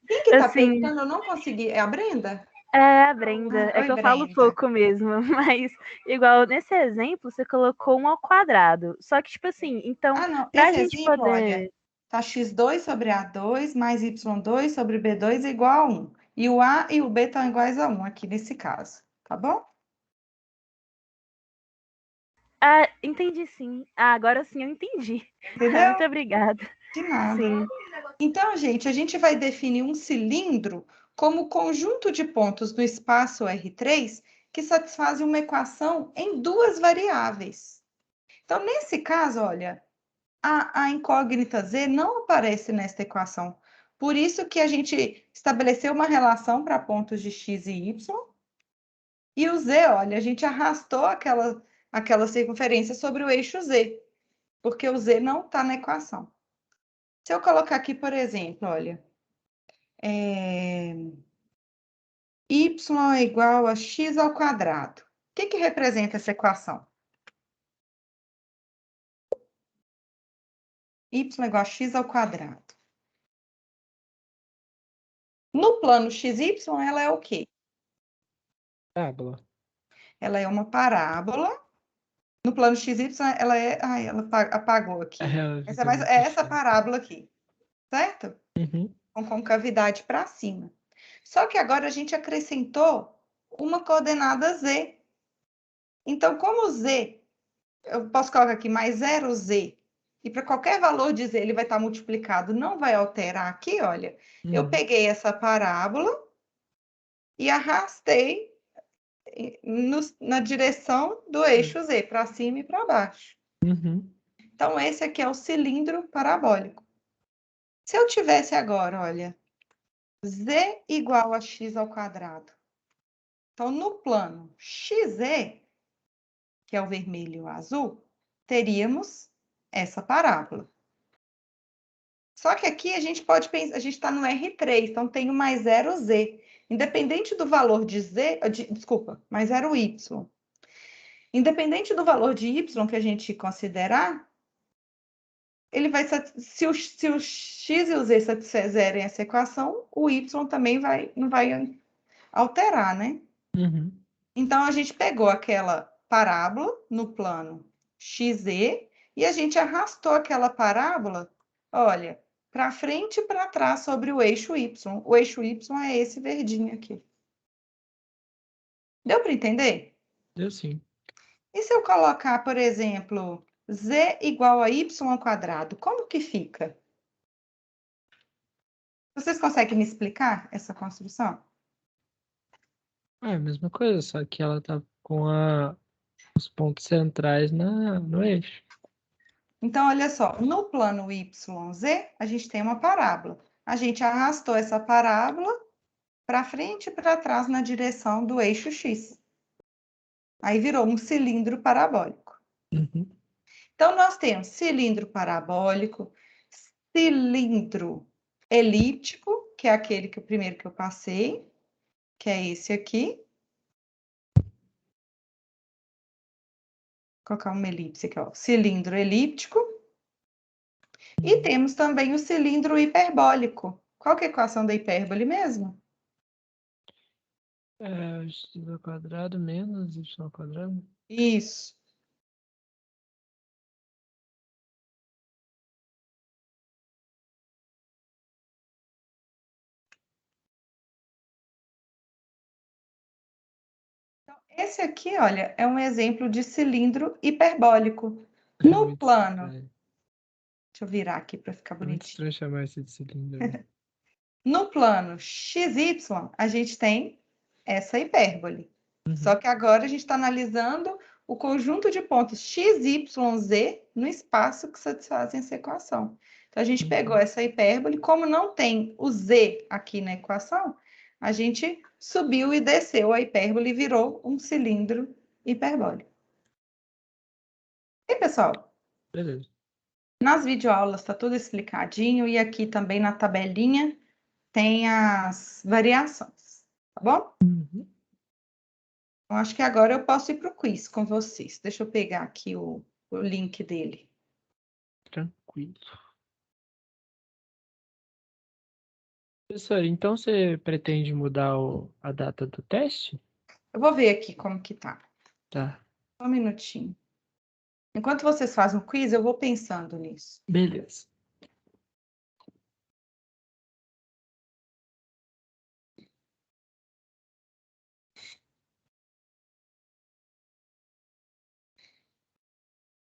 Quem que está Assim, perguntando? Eu não consegui. É a Brenda? é a Brenda, é Oi, que eu falo Brenda. pouco mesmo, mas igual nesse exemplo, você colocou 1 ao quadrado. Só que, tipo assim, então, Ah, não. pra Esse gente exemplo, olha, poder. tá x2 sobre A2 mais y2 sobre B2 igual a 1. E o A e o B estão iguais a 1 aqui nesse caso, tá bom? Ah, entendi sim. Ah, agora sim eu entendi. Entendeu? Muito obrigada. De nada. Sim. Então, gente, a gente vai definir um cilindro como conjunto de pontos no espaço R3 que satisfazem uma equação em duas variáveis. Então, nesse caso, olha, a incógnita z não aparece nesta equação. Por isso que a gente estabeleceu uma relação para pontos de x e y. E o z, olha, a gente arrastou aquela circunferência sobre o eixo z, porque o z não está na equação. Se eu colocar aqui, por exemplo, olha, y é igual a x ao quadrado. O que representa essa equação? Y é igual a x ao quadrado. No plano XY, ela é o quê? Tábua. ela é uma parábola. No plano XY, ela é... Ai, ela apagou aqui. Ela Essa fica muito é essa cheia. parábola aqui, certo? Uhum. Com concavidade para cima. Só que agora a gente acrescentou uma coordenada Z. Então, como Z, eu posso colocar aqui mais 0Z, e para qualquer valor de Z ele vai estar multiplicado, não vai alterar aqui, olha. Eu peguei essa parábola e arrastei na direção do eixo Z, para cima e para baixo. Uhum. Então, esse aqui é o cilindro parabólico. Se eu tivesse agora, olha, Z igual a x ao quadrado. Então, no plano XZ, que é o vermelho e o azul, teríamos essa parábola. Só que aqui a gente pode pensar, a gente está no R3, então tem o mais 0Z. Independente do valor de Z, desculpa, mais 0Y. Independente do valor de Y que a gente considerar, ele vai, se o X e o Z satisfazerem essa equação, o Y também não vai alterar, né? Uhum. Então, a gente pegou aquela parábola no plano XZ e a gente arrastou aquela parábola, olha, para frente e para trás sobre o eixo Y. O eixo Y é esse verdinho aqui. Deu para entender? Deu sim. E se eu colocar, por exemplo, Z igual a Y ao quadrado, como que fica? Vocês conseguem me explicar essa construção? É a mesma coisa, só que ela tá com os pontos centrais no eixo. Então, olha só, no plano YZ, a gente tem uma parábola. A gente arrastou essa parábola para frente e para trás na direção do eixo X. Aí virou um cilindro parabólico. Uhum. Então, nós temos cilindro parabólico, cilindro elíptico, que é aquele que o primeiro que eu passei, que é esse aqui. Vou colocar uma elipse aqui, ó. Cilindro elíptico. E temos também o cilindro hiperbólico. Qual que é a equação da hipérbole mesmo? É x ao quadrado menos y ao quadrado. Isso. Então, esse aqui, olha, é um exemplo de cilindro hiperbólico. É No muito plano, estranho. deixa eu virar aqui para ficar É muito bonitinho. estranho chamar esse de cilindro. No plano XY, a gente tem essa hipérbole. Só Uhum. que agora a gente está analisando o conjunto de pontos x, y, z no espaço que satisfazem essa equação. Então, a gente pegou essa hipérbole, como não tem o z aqui na equação, a gente subiu e desceu a hipérbole e virou um cilindro hiperbólico. E, pessoal, Beleza. nas videoaulas está tudo explicadinho e aqui também na tabelinha tem as variações, tá bom? Uhum. Eu acho que agora eu posso ir para o quiz com vocês. Deixa eu pegar aqui o link dele. Tranquilo. Professor, então você pretende mudar a data do teste? Eu vou ver aqui como que tá. Tá. Só um minutinho. Enquanto vocês fazem o quiz, eu vou pensando nisso. Beleza.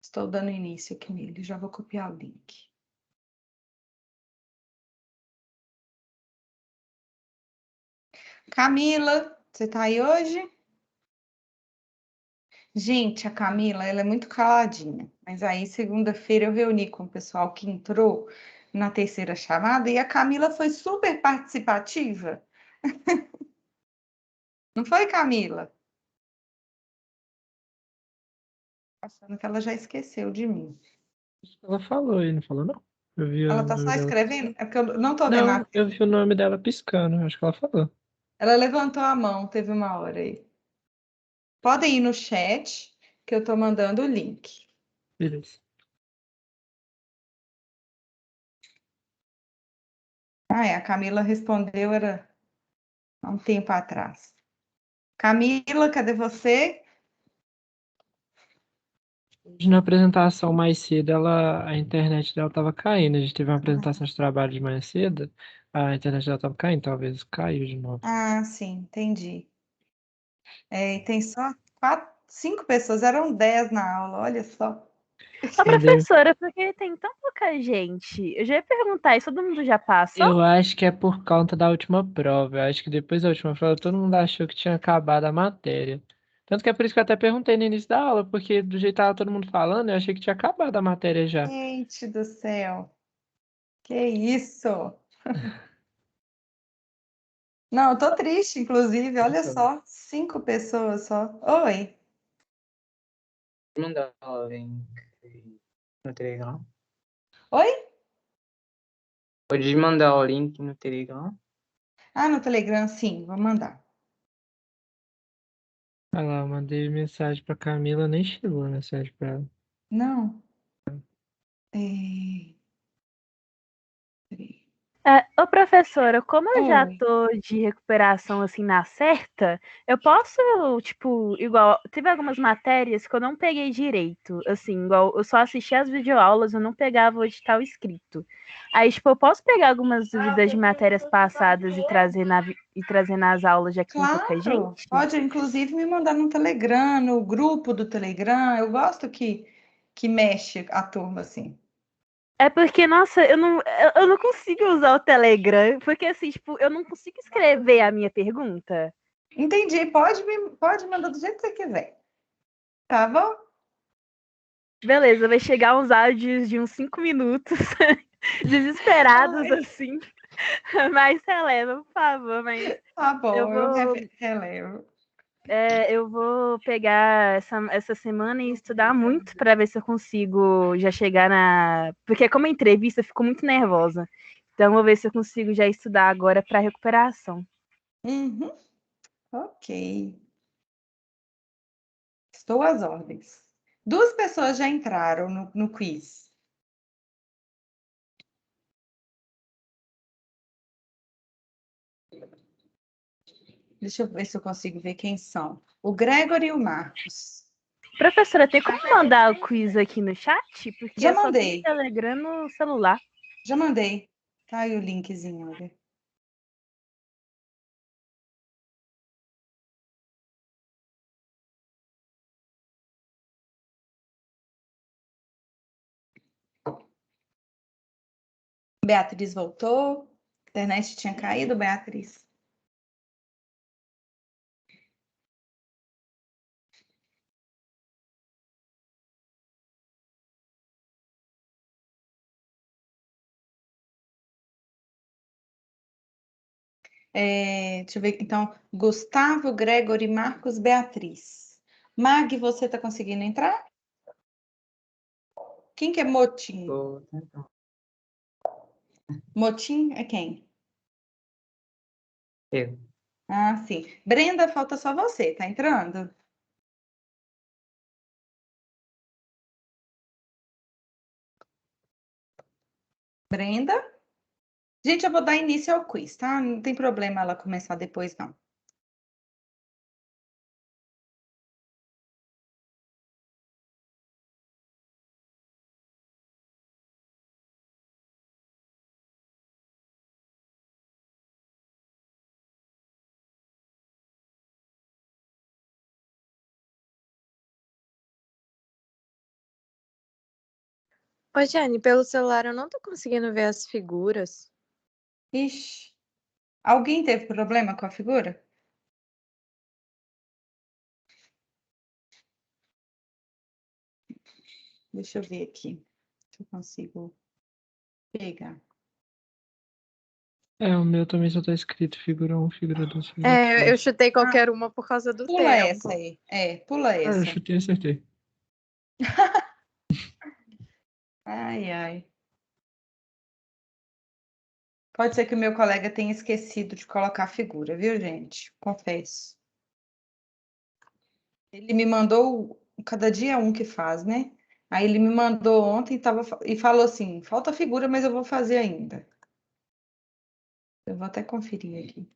Estou dando início aqui nele. Já vou copiar o link. Camila, você está aí hoje? Gente, a Camila, ela é muito caladinha. Mas aí, segunda-feira, eu reuni com o pessoal que entrou na terceira chamada e a Camila foi super participativa. Não foi, Camila? Achando que ela já esqueceu de mim. Ela falou aí, não falou não? Eu vi Ela o tá nome só dela. escrevendo? É porque eu não tô vendo Não, eu vi o nome dela piscando, acho que ela falou. Ela levantou a mão, teve uma hora aí. Podem ir no chat, que eu tô mandando o link. Beleza. A Camila respondeu, era há um tempo atrás. Camila, cadê você? Hoje na apresentação mais cedo, a internet dela tava caindo. A gente teve uma apresentação de trabalho de manhã cedo, a internet dela tava caindo, talvez caiu de novo. Ah, sim, entendi. E tem só 5 pessoas, eram 10 na aula, olha só. Ô, Ainda professora, por que tem tão pouca gente? Eu já ia perguntar isso, todo mundo já passou? Eu acho que é por conta da última prova. Eu acho que depois da última prova todo mundo achou que tinha acabado a matéria. Tanto que é por isso que eu até perguntei no início da aula, porque do jeito que tava todo mundo falando, eu achei que tinha acabado a matéria já. Gente do céu, que isso? Não, eu tô triste, inclusive, olha só, 5 pessoas só. Oi, Mandar o link no Telegram. oi? Pode mandar o link no Telegram. Ah, no Telegram, sim, vou mandar. Olha lá, eu mandei mensagem pra Camila, nem chegou a mensagem pra ela. Não. É, peraí. Ô, professora, como eu já Oi. tô de recuperação assim na certa, eu posso, tipo, igual, teve algumas matérias que eu não peguei direito, assim, igual eu só assisti as videoaulas, eu não pegava o edital escrito. Aí, tipo, eu posso pegar algumas dúvidas de matérias passadas e trazer nas aulas, já que tem pouca Claro, gente? pode inclusive me mandar no Telegram, no grupo do Telegram. Eu gosto que mexe a turma assim. É porque, nossa, eu não consigo usar o Telegram, porque assim, tipo, eu não consigo escrever a minha pergunta. Entendi, pode mandar do jeito que você quiser. Tá bom? Beleza, vai chegar uns áudios de uns 5 minutos, desesperados, Ai, assim. Mas releva, por favor. Mas tá eu bom, eu vou, relevo. eu vou pegar essa semana e estudar muito para ver se eu consigo já chegar na. Porque, como é entrevista, eu fico muito nervosa. Então, vou ver se eu consigo já estudar agora para recuperação. Uhum, ok. Estou às ordens. 2 pessoas já entraram no quiz. Deixa eu ver se eu consigo ver quem são. O Gregory e o Marcos. Professora, tem como mandar o quiz aqui no chat? Porque Já eu só tenho mandei, Telegram no celular. já mandei. Tá aí o linkzinho, olha. Beatriz voltou. A internet tinha caído, Beatriz. Deixa eu ver. Então, Gustavo, Gregory, Marcos, Beatriz. Mag, você está conseguindo entrar? Quem que é Motim? Tô tentando. Motim é quem? Eu. Ah, sim. Brenda, falta só você. Tá entrando? Brenda? Gente, eu vou dar início ao quiz, tá? Não tem problema ela começar depois, não. Ô, Jane, pelo celular eu não tô conseguindo ver as figuras. Ixi. Alguém teve problema com a figura? Deixa eu ver aqui. Se eu consigo pegar. O meu também só tá escrito figura 1, figura 2, figura É, eu 3. chutei qualquer uma por causa do Pula tempo. essa aí. Pula Eu essa. chutei e acertei. Ai, ai. Pode ser que o meu colega tenha esquecido de colocar a figura, viu, gente? Confesso. Ele me mandou, cada dia é um que faz, né? Aí ele me mandou ontem e falou assim: falta figura, mas eu vou fazer ainda. Eu vou até conferir aqui.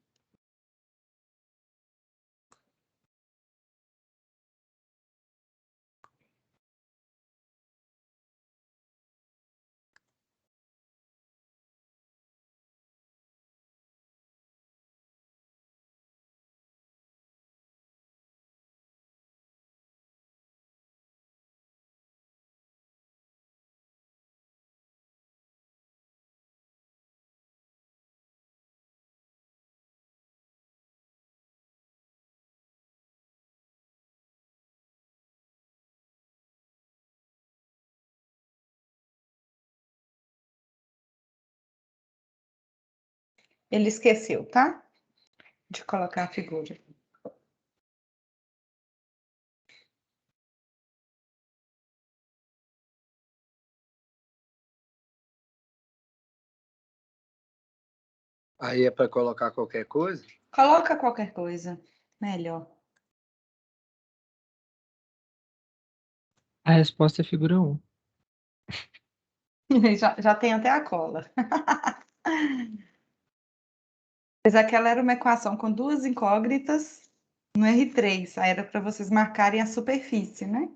Ele esqueceu, tá? De colocar a figura. Aí é para colocar qualquer coisa? Coloca qualquer coisa. Melhor. A resposta é figura 1. Já tem até a cola. Mas aquela era uma equação com duas incógnitas no R3. Aí era para vocês marcarem a superfície, né?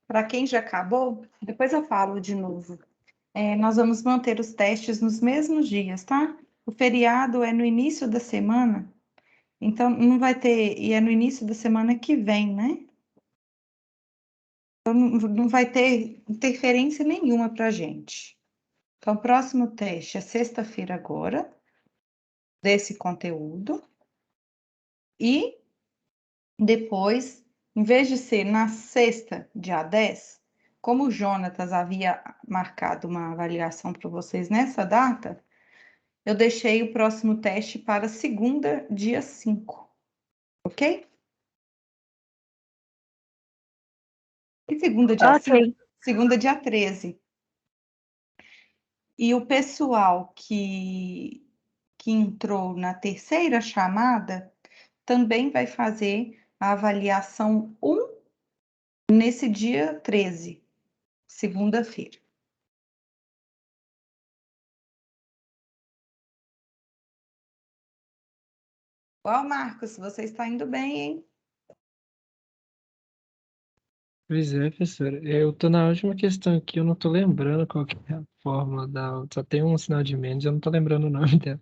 Para quem já acabou, depois eu falo de novo. Nós vamos manter os testes nos mesmos dias, tá? O feriado é no início da semana, então não vai ter, e é no início da semana que vem, né? Então não vai ter interferência nenhuma para a gente. Então, o próximo teste é sexta-feira agora, desse conteúdo, e depois, em vez de ser na sexta, dia 10, como o Jonatas havia marcado uma avaliação para vocês nessa data, eu deixei o próximo teste para segunda, dia 5, ok? E segunda, dia 5? Ok. Segunda, dia 13. E o pessoal que entrou na terceira chamada também vai fazer a avaliação 1 nesse dia 13, segunda-feira. Ó, Marcos, você está indo bem, hein? Pois é, professora. Eu tô na última questão aqui, eu não tô lembrando qual que é a fórmula da. Só tem um sinal de menos, eu não tô lembrando o nome dela.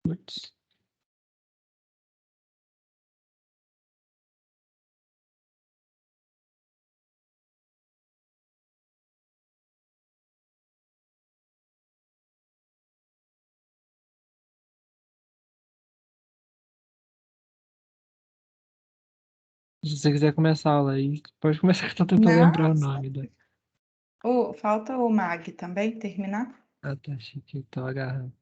Putz. Se você quiser começar a aula aí, pode começar que eu tô tentando lembrar o Não, nome da. falta o Mag também terminar. Ah, tá, achei que tava agarrando.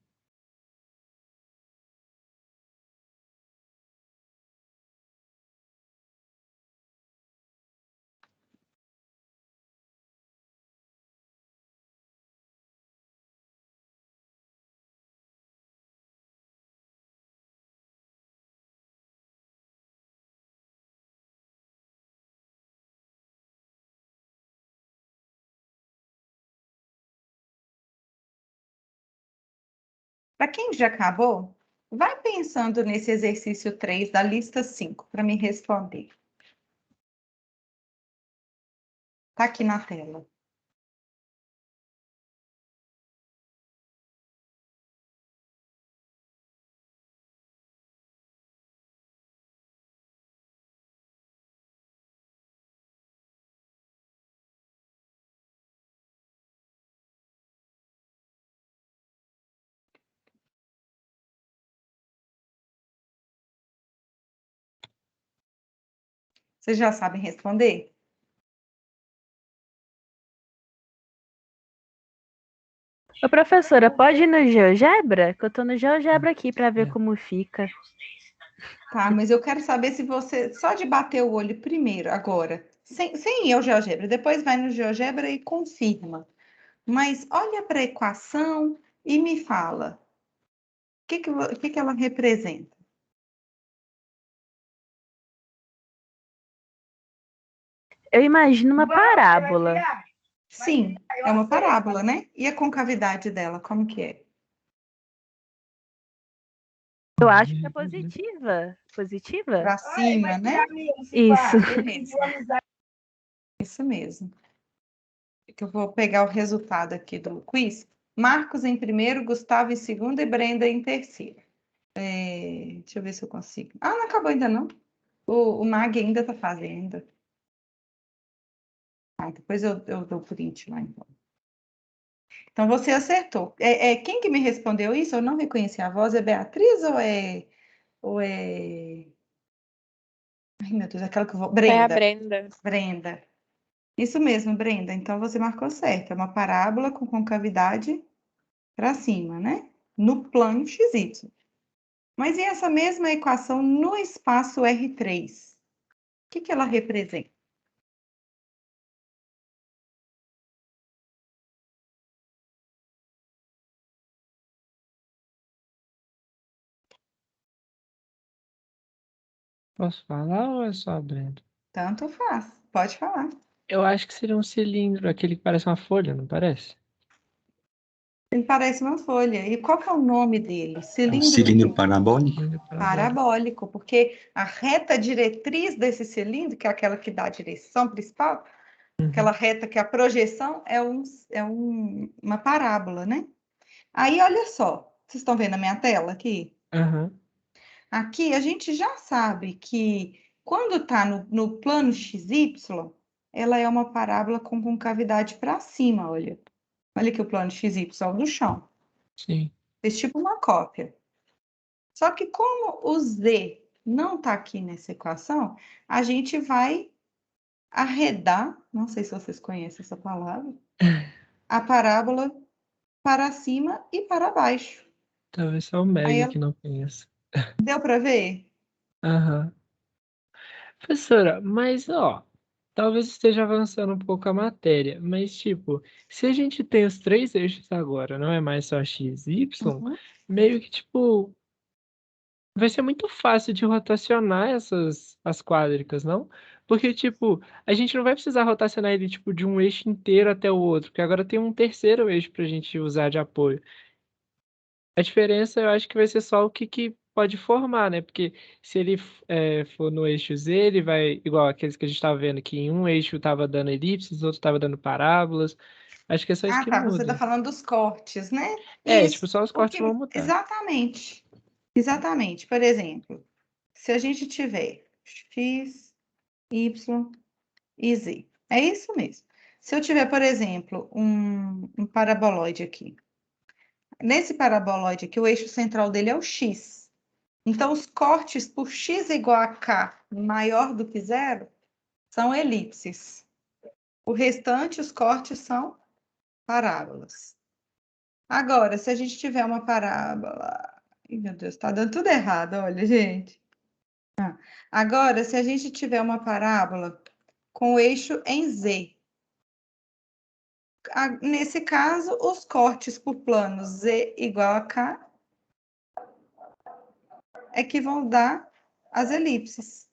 Para quem já acabou, vai pensando nesse exercício 3 da lista 5 para me responder. Tá aqui na tela. Vocês já sabem responder? Ô, professora, pode ir no GeoGebra? Que eu tô no GeoGebra aqui para ver É. como fica. Tá, mas eu quero saber se você, só de bater o olho primeiro, agora, sem ir ao GeoGebra, depois vai no GeoGebra e confirma. Mas olha para a equação e me fala, o que que ela representa? Eu imagino uma parábola. Sim, é uma parábola, né? E a concavidade dela, como que é? Eu acho que é positiva. Positiva? Para cima, né? Isso. Beleza. Isso mesmo. Que eu vou pegar o resultado aqui do quiz. Marcos em primeiro, Gustavo em segundo e Brenda em terceiro. Deixa eu ver se eu consigo. Ah, não acabou ainda não. O Mag ainda está fazendo. Ah, depois eu dou print lá, então. Então você acertou. Quem que me respondeu isso? Eu não reconheci a voz. É Beatriz ou é... Ai, meu Deus, aquela que eu vou... Foi a Brenda. Brenda. Brenda. Isso mesmo, Brenda. Então você marcou certo. É uma parábola com concavidade para cima, né? No plano XY. Mas e essa mesma equação no espaço R3? O que que ela representa? Posso falar ou é só a Brenda? Tanto faz. Pode falar. Eu acho que seria um cilindro, aquele que parece uma folha, não parece? Ele parece uma folha. E qual que é o nome dele? Um Cilindro cilindro parabólico? Cilindro parabólico. parabólico, porque a reta diretriz desse cilindro, que é aquela que dá a direção principal, aquela reta que é a projeção, uma parábola, né? Aí, olha só, vocês estão vendo a minha tela aqui? Aham. Aqui a gente já sabe que quando está no plano XY, ela é uma parábola com concavidade para cima, olha. Olha aqui o plano XY do chão. Sim. Fez tipo uma cópia. Só que como o Z não está aqui nessa equação, a gente vai arredar, não sei se vocês conhecem essa palavra, a parábola para cima e para baixo. Talvez só o Aí Meg ela, que não conheça. deu para ver? Aham. Professora, mas ó, talvez esteja avançando um pouco a matéria, mas tipo, se a gente tem os três eixos agora, não é mais só x, y, Uhum. meio que tipo, vai ser muito fácil de rotacionar as quádricas, não? Porque tipo, a gente não vai precisar rotacionar ele tipo de um eixo inteiro até o outro, porque agora tem um terceiro eixo pra gente usar de apoio. A diferença eu acho que vai ser só o que pode formar, né? Porque se ele for no eixo Z, ele vai, igual aqueles que a gente estava vendo, que em um eixo estava dando elipses, outro estava dando parábolas. Acho que é só isso Ah, que tá. Você está muda. falando dos cortes, né? É, tipo, Isso. só os cortes vão mudar. Exatamente. Exatamente. Por exemplo, se a gente tiver X, Y e Z. É isso mesmo. Se eu tiver, por exemplo, um paraboloide aqui. Nesse paraboloide aqui, o eixo central dele é o X. Então, os cortes por X igual a K maior do que zero são elipses. O restante, os cortes são parábolas. Agora, se a gente tiver uma parábola. Ih, meu Deus, tá dando tudo errado, olha, gente. Agora, se a gente tiver uma parábola com o eixo em Z, nesse caso, os cortes por plano Z igual a K é que vão dar as elipses.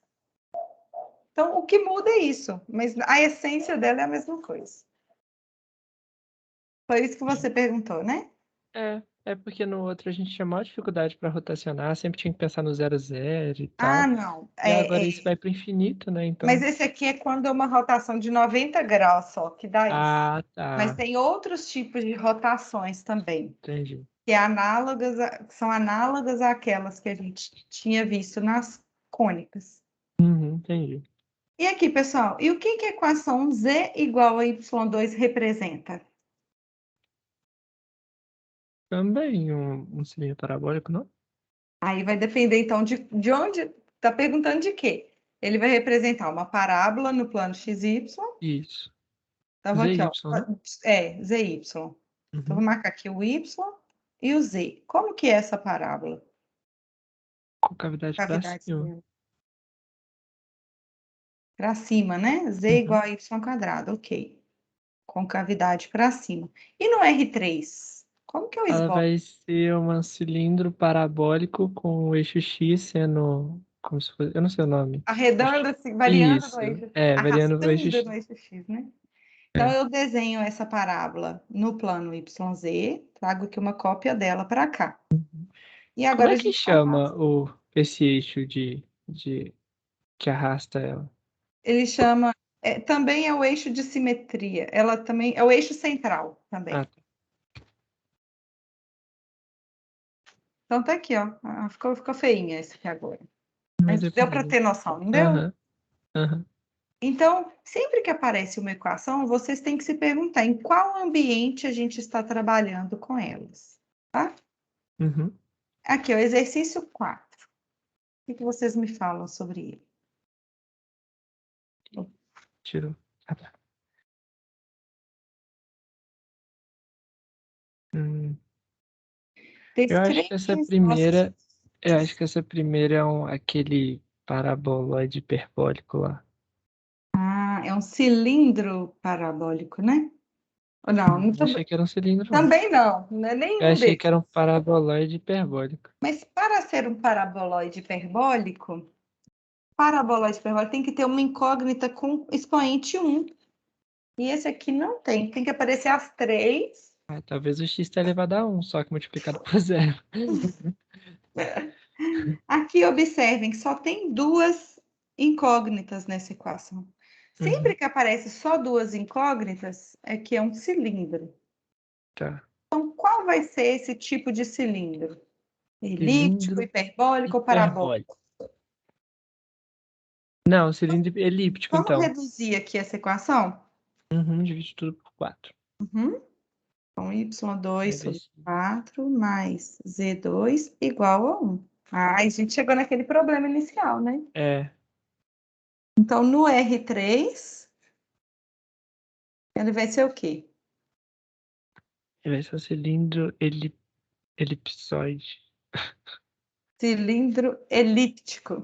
Então, o que muda é isso, mas a essência dela é a mesma coisa. Foi isso que você perguntou, né? É porque no outro a gente tinha maior dificuldade para rotacionar, sempre tinha que pensar no 0, 0 e Ah, tal. não. E agora isso vai para o infinito, né? Mas Então. esse aqui é quando é uma rotação de 90 graus só, que dá isso. Ah, Mas tá. tem outros tipos de rotações também, Entendi. que são análogas àquelas que a gente tinha visto nas cônicas. Entendi. E aqui, pessoal, e o que que a equação Z igual a Y2 representa? Também um cilindro parabólico, não? Aí vai depender, então, de onde... Está perguntando de quê? Ele vai representar uma parábola no plano XY. Isso. Então, vou aqui, ó. ZY, né? ZY. Então, vou Uhum. marcar aqui o Y e o Z. Como que é essa parábola? Com cavidade para Cavidade cima. para cima, né? Z Uhum. igual a Y quadrado, ok. Com cavidade para cima. E no R3? Como que eu Ela esboço? vai ser um cilindro parabólico com o eixo X sendo como se fosse, eu não sei o nome. Arredando, assim, variando Isso. no eixo, Variando no eixo arrastando no X. eixo X, né? Então, eu desenho essa parábola no plano YZ, trago aqui uma cópia dela para cá. E Como agora é a que gente vai chama esse eixo que arrasta ela? ele chama, também é o eixo de simetria, ela também é o eixo central também. Ah, tá. Então tá aqui, ó. Ficou feinha esse aqui agora. Mas Mas deu para ter noção, não deu? Aham. Aham. Então, sempre que aparece uma equação, vocês têm que se perguntar em qual ambiente a gente está trabalhando com elas, tá? Uhum. Aqui, o exercício 4. O que vocês me falam sobre ele? Tirou. Ah, tá. Hum. Eu acho que essa Descreve primeira, eu acho que essa primeira é aquele paraboloide hiperbólico lá. é um cilindro parabólico, né? Ou não, Eu achei que era um cilindro, não. também não é Eu nenhum achei desses. que era um paraboloide hiperbólico. Mas para ser um paraboloide hiperbólico, tem que ter uma incógnita com expoente 1. E esse aqui não tem que aparecer as 3. Ah, talvez o x tenha elevado a 1, só que multiplicado por 0. Aqui, observem que só tem 2 incógnitas nessa equação. Sempre que aparece só 2 incógnitas, é que é um cilindro. Tá. Então, qual vai ser esse tipo de cilindro? Elíptico, Cilindro hiperbólico ou parabólico? hiperbólico. Não, cilindro elíptico, Vamos então. reduzir aqui essa equação? Divide tudo por 4. Então, y2 Vai ver sobre se... 4 mais z2 igual a 1. A gente chegou naquele problema inicial, né? Então, no R3, ele vai ser o quê? Vai ser um cilindro elipsoide. Cilindro elíptico.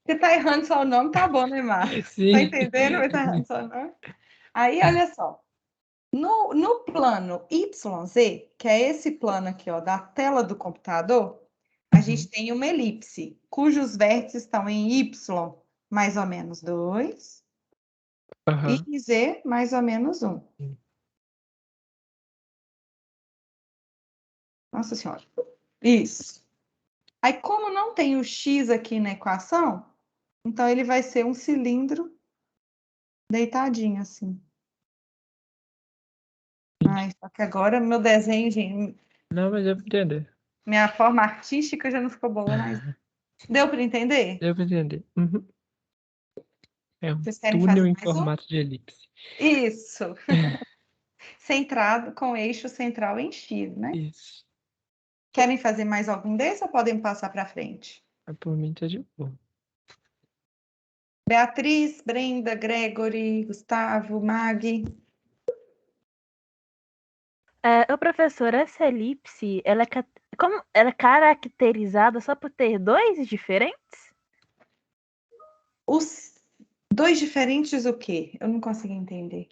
Você tá errando só o nome, tá bom, né, Marcos? Sim. Tá entendendo? Mas tá errando só o nome. Aí, olha só. No plano YZ, que é esse plano aqui, ó, da tela do computador, a gente tem uma elipse, cujos vértices estão em Y, mais ou menos 2, e Z, mais ou menos 1. Nossa Senhora. Isso. Aí, como não tem o X aqui na equação, então ele vai ser um cilindro deitadinho, assim. Ai, só que agora meu desenho, gente, Não, mas deu pra entender. minha forma artística já não ficou boa, mas deu para entender? Deu pra entender. É um Vocês querem túnel fazer em mais um? formato de elipse. Isso. Centrado com eixo central em X, né? Isso. Querem fazer mais algum desses ou podem passar para frente? Por mim tá de boa. Beatriz, Brenda, Gregory, Gustavo, Mag. Ô, professor, essa elipse, como ela é caracterizada só por ter dois diferentes? Os dois diferentes o quê? Eu não consigo entender.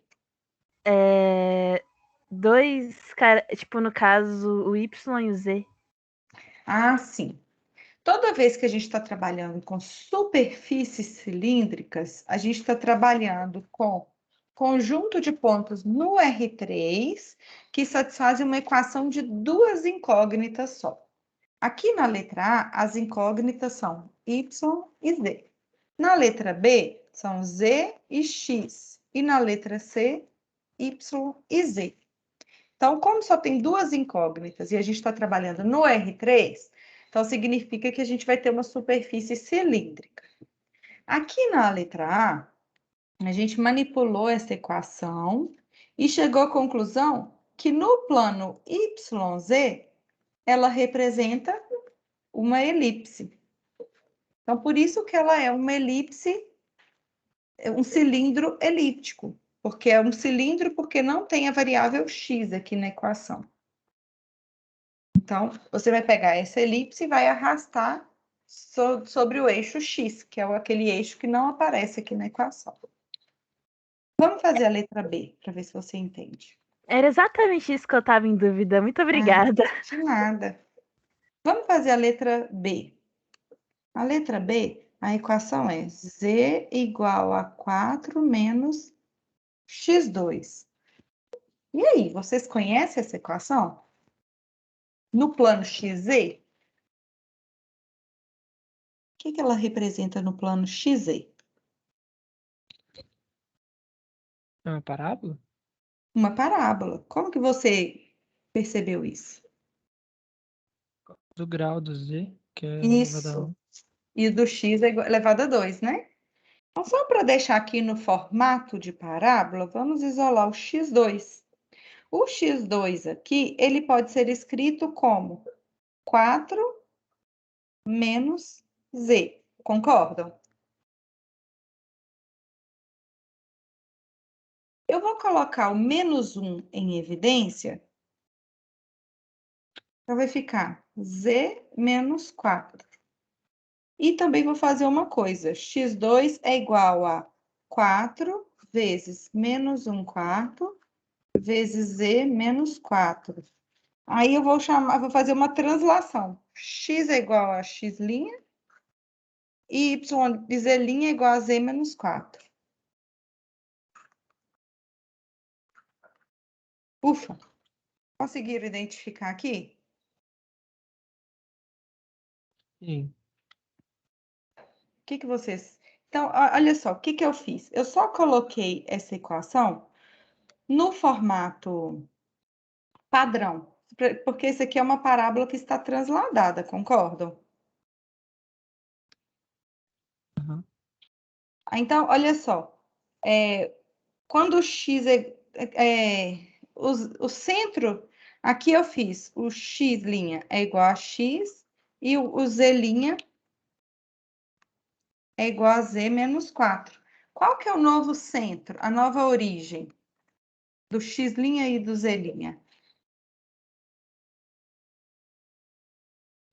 Tipo, no caso, o Y e o Z. Ah, sim. Toda vez que a gente está trabalhando com superfícies cilíndricas, a gente está trabalhando com conjunto de pontos no R3 que satisfazem uma equação de duas incógnitas só. Aqui na letra A, as incógnitas são Y e Z. Na letra B, são Z e X. E na letra C, Y e Z. Então, como só tem duas incógnitas e a gente está trabalhando no R3, então significa que a gente vai ter uma superfície cilíndrica. Aqui na letra A gente manipulou essa equação e chegou à conclusão que no plano YZ, ela representa uma elipse. Então, por isso que ela é uma elipse, um cilindro elíptico, porque é um cilindro porque não tem a variável x aqui na equação. Então, você vai pegar essa elipse e vai arrastar sobre o eixo x, que é aquele eixo que não aparece aqui na equação. Vamos fazer a letra B, para ver se você entende. Era exatamente isso que eu estava em dúvida. Muito obrigada. De nada. Vamos fazer a letra B. A letra B, a equação é z igual a 4 menos x2. E aí, vocês conhecem essa equação? No plano XZ? O que ela representa no plano XZ? É uma parábola? Uma parábola. Como que você percebeu isso? Do grau do Z, que é elevado a 1. Isso. E do x é elevado a 2, né? Então, só para deixar aqui no formato de parábola, vamos isolar o x2. O x2 aqui, ele pode ser escrito como 4 menos z. Concordam? Eu vou colocar o menos 1 em evidência. Então, vai ficar z menos 4. E também vou fazer uma coisa. x2 é igual a 4 vezes menos 1 quarto vezes z menos 4. Aí eu vou fazer uma translação. X é igual a x' e y de z' é igual a z menos 4. Ufa! Conseguiram identificar aqui? Sim. O que vocês... Então, olha só, o que eu fiz? Eu só coloquei essa equação no formato padrão, porque esse aqui é uma parábola que está transladada, concordam? Uhum. Então, olha só, quando o x o centro, aqui eu fiz o x' é igual a x e o z' é igual a z menos 4. Qual que é o novo centro, a nova origem do x' e do z'?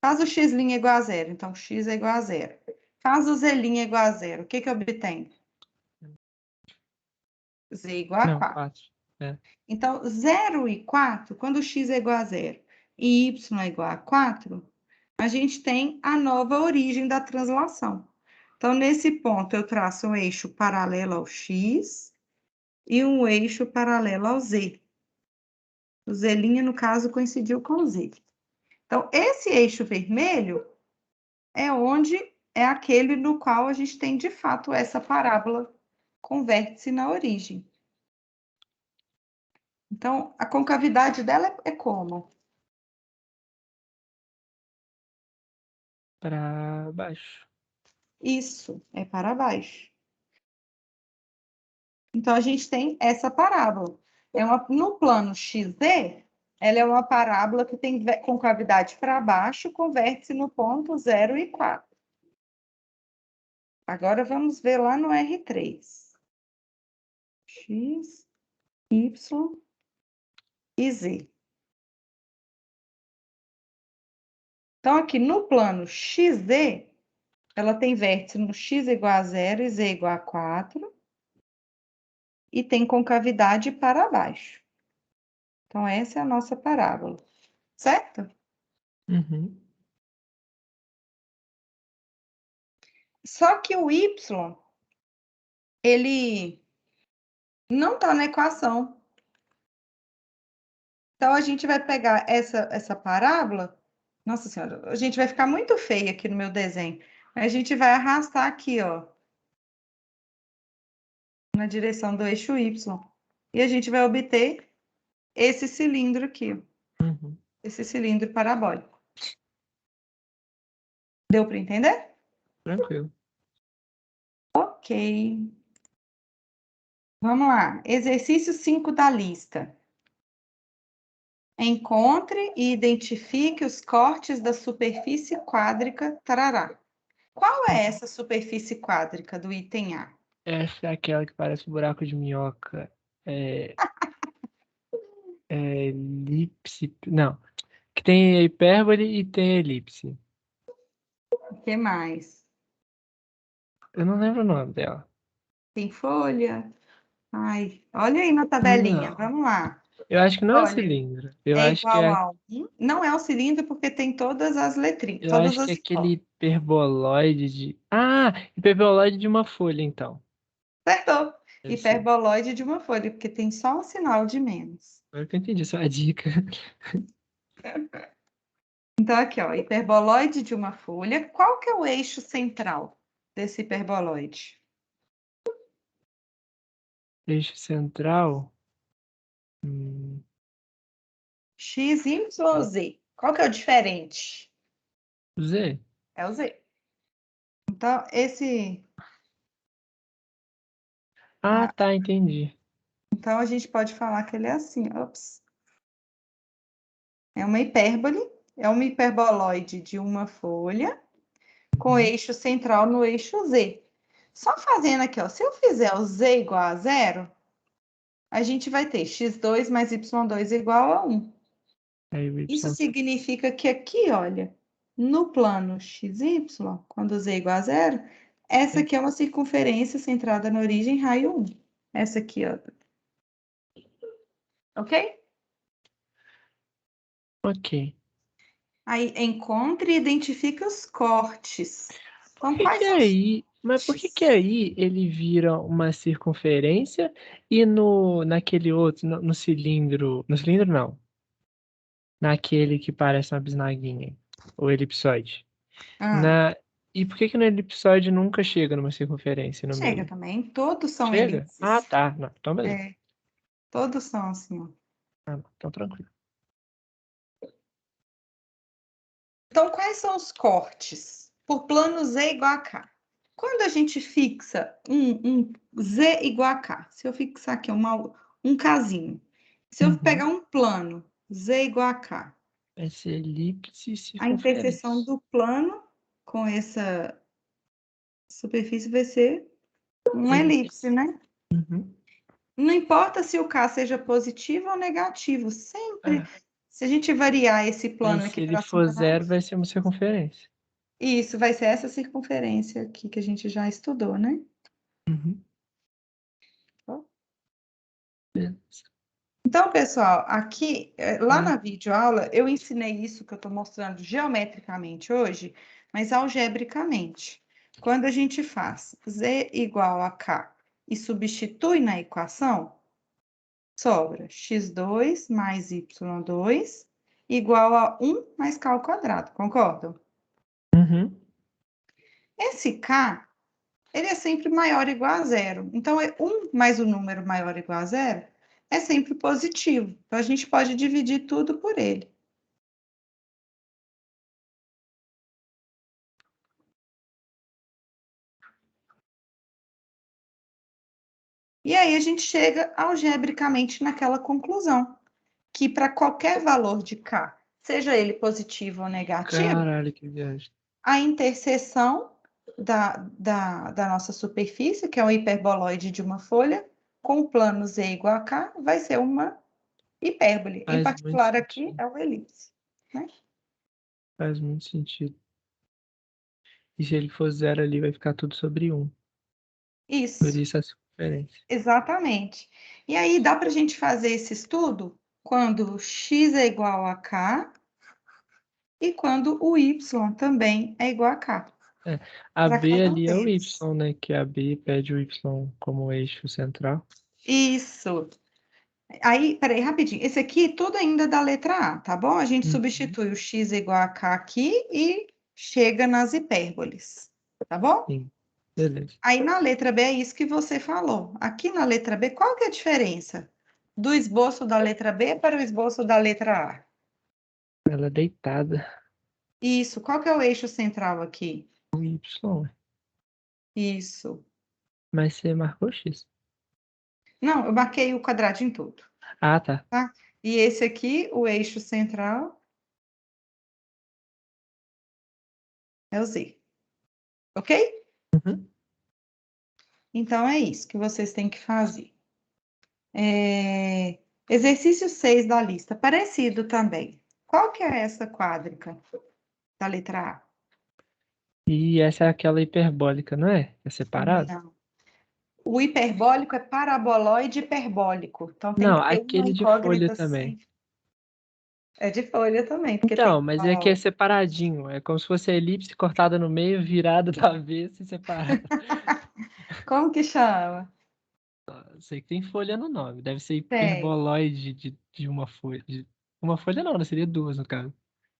Faz o x' igual a zero, então x é igual a zero. Faz o z' igual a zero, o que obtém? Z igual a Não, 4. 4. É. Então, 0 e 4, quando x é igual a 0 e y é igual a 4, a gente tem a nova origem da translação. Então, nesse ponto, eu traço um eixo paralelo ao x e um eixo paralelo ao z. O z', no caso, coincidiu com o z. Então, esse eixo vermelho é aquele no qual a gente tem, de fato, essa parábola com vértice na origem. Então, a concavidade dela é como? Para baixo. Isso, é para baixo. Então, a gente tem essa parábola. No plano XZ, ela é uma parábola que tem concavidade para baixo, com vértice no ponto 0 e 4. Agora, vamos ver lá no R3. X, Y e Z. Então, aqui no plano XZ, ela tem vértice no x igual a 0 e z igual a 4, e tem concavidade para baixo. Então, essa é a nossa parábola, certo? Uhum. Só que o y, ele não está na equação. Então, a gente vai pegar essa parábola. Nossa Senhora, a gente vai ficar muito feia aqui no meu desenho. A gente vai arrastar aqui, ó, na direção do eixo y. E a gente vai obter esse cilindro aqui, ó, Uhum. esse cilindro parabólico. Deu para entender? Tranquilo. Ok. Vamos lá. Exercício 5 da lista. Encontre e identifique os cortes da superfície quádrica, tarará. Qual é essa superfície quádrica do item A? Essa é aquela que parece um buraco de minhoca. É elipse. Não. Que tem hipérbole e tem elipse. O que mais? Eu não lembro o nome dela. Tem folha? Ai, olha aí na tabelinha. Não. Vamos lá. Eu acho que não é o Olha, cilindro. Eu é acho que igual é, a 1. Não é o cilindro porque tem todas as letrinhas, eu todas acho que as é aquele hipóteses. hiperboloide de. Ah! Hiperboloide de uma folha, então. Acertou. Deve ser. Hiperboloide de uma folha, porque tem só um sinal de menos. Agora que eu entendi só a dica. Então, aqui, ó, hiperboloide de uma folha. Qual que é o eixo central desse hiperboloide? Eixo central. X, Y ou Z? Qual que é o diferente? Z. É o Z. Então, Ah, tá, entendi. então a gente pode falar que ele é assim, ops. É uma hipérbole, é uma hiperboloide de uma folha com eixo central no eixo Z. Só fazendo aqui, ó, se eu fizer o Z igual a 0, a gente vai ter x2 mais y2 igual a 1. Aí o Isso Y. significa que aqui, olha, no plano XY, quando z é igual a 0, essa aqui é uma circunferência centrada na origem raio 1. Essa aqui, ó. Ok? Ok. Aí, encontre e identifique os cortes. Então, quais são os Mas por que que cortes? aí ele vira uma circunferência e naquele outro, no cilindro, no cilindro não, naquele que parece uma bisnaguinha, o elipsoide. Ah, Na, e por que que no elipsoide nunca chega numa circunferência no chega meio? também. Todos são Chega? Ah, elipses. tá. Não, então beleza. É, todos são assim, ó. Ah, não, então tranquilo. Então, quais são os cortes? Por plano Z igual a K. Quando a gente fixa um Z igual a K, se eu fixar aqui um casinho, se eu pegar um plano Z igual a K, Vai ser elipse e a interseção circunferência. do plano com essa superfície vai ser uma elipse, né? Uhum. Não importa se o K seja positivo ou negativo, sempre, É. se a gente variar esse Aí plano se aqui ele para for cima, zero, vai ser uma circunferência. isso vai ser essa circunferência aqui que a gente já estudou, né? Uhum. Beleza. Então, pessoal, aqui, lá Tá. na videoaula, eu ensinei isso que eu estou mostrando geometricamente hoje, mas algebricamente. Quando a gente faz z igual a k e substitui na equação, sobra x2 mais y2 igual a 1 mais k ao quadrado, concordam? Uhum. Esse k, ele é sempre maior ou igual a zero. Então, 1 mais o número maior ou igual a zero é sempre positivo. Então, a gente pode dividir tudo por ele. E aí a gente chega algebricamente naquela conclusão, que para qualquer valor de k, seja ele positivo ou negativo, Caralho, que viagem. a interseção da nossa superfície, que é o hiperboloide de uma folha, com o plano z igual a k, vai ser uma hipérbole. Em Faz muito particular aqui sentido. é uma elipse, né? Faz muito sentido. E se ele for zero ali, vai ficar tudo sobre 1. Por Isso, isso a circunferência. exatamente. E aí dá para a gente fazer esse estudo quando x é igual a k e quando o y também é igual a k. A Para B cada um ali é o deles. Y, né? Que a B pede o Y como eixo central. Isso. Aí, peraí, rapidinho. Esse aqui tudo ainda é da letra A, tá bom? A gente Uhum. substitui o x igual a k aqui e chega nas hipérboles, tá bom? Sim. Beleza. Aí na letra B é isso que você falou. Aqui na letra B, qual que é a diferença do esboço da letra B para o esboço da letra A? Ela é deitada. Isso, qual que é o eixo central aqui? O Y. Isso. Mas você marcou X. Não, eu marquei o quadradinho todo, Ah, tá. tá? E esse aqui, o eixo central, é o Z. Ok? Uhum. Então é isso que vocês têm que fazer. Exercício 6 da lista, parecido também. Qual que é essa quádrica da letra A? E essa é aquela hiperbólica, não é? É separado? Não. O hiperbólico é paraboloide hiperbólico. Então tem Não, que ter uma aquele de folha incógnita também. sem. É de folha também, porque Então, tem. mas é que é Ó, separadinho. É como se fosse a elipse cortada no meio, virada do avesso e separada. como que chama? Sei que tem folha no nome. Deve ser Tem. hiperboloide de uma folha. Uma folha não, né? Seria duas no caso.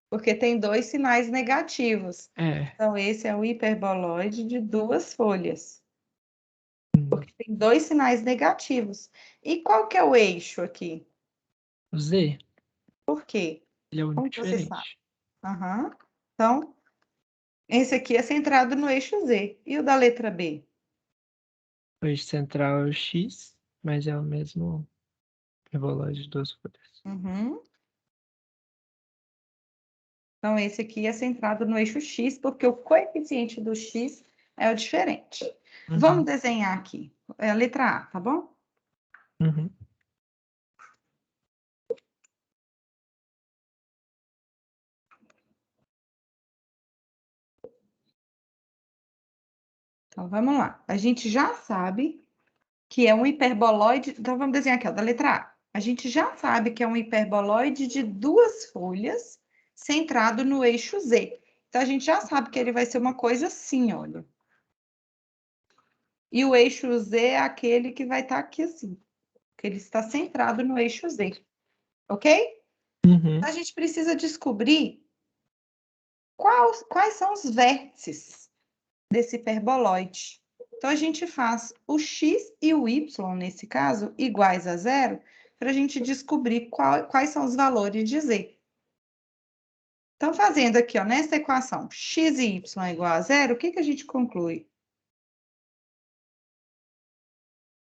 Porque tem dois sinais negativos. É. Então, esse é o hiperboloide de duas folhas. Porque tem dois sinais negativos. E qual que é o eixo aqui? O Z, Por quê? ele é o único Como que você sabe? diferente. Aham. Então, esse aqui é centrado no eixo Z. E o da letra B? O eixo central é o X, mas é o mesmo hiperboloide de duas folhas. Uhum. Então, esse aqui é centrado no eixo X, porque o coeficiente do X é o diferente. Vamos Uhum. desenhar aqui. É a letra A, tá bom? Uhum. Então, vamos lá. A gente já sabe que é um hiperboloide. Então, vamos desenhar aqui, ó, da letra A. A gente já sabe que é um hiperboloide de duas folhas, centrado no eixo Z. Então, a gente já sabe que ele vai ser uma coisa assim, olha. E o eixo Z é aquele que vai estar aqui assim, que ele está centrado no eixo Z, ok? Uhum. A gente precisa descobrir quais são os vértices desse hiperboloide. Então, a gente faz o x e o y, nesse caso, iguais a zero, para a gente descobrir quais são os valores de z. Então, fazendo aqui, ó, nessa equação, x e y é igual a zero, o que que a gente conclui?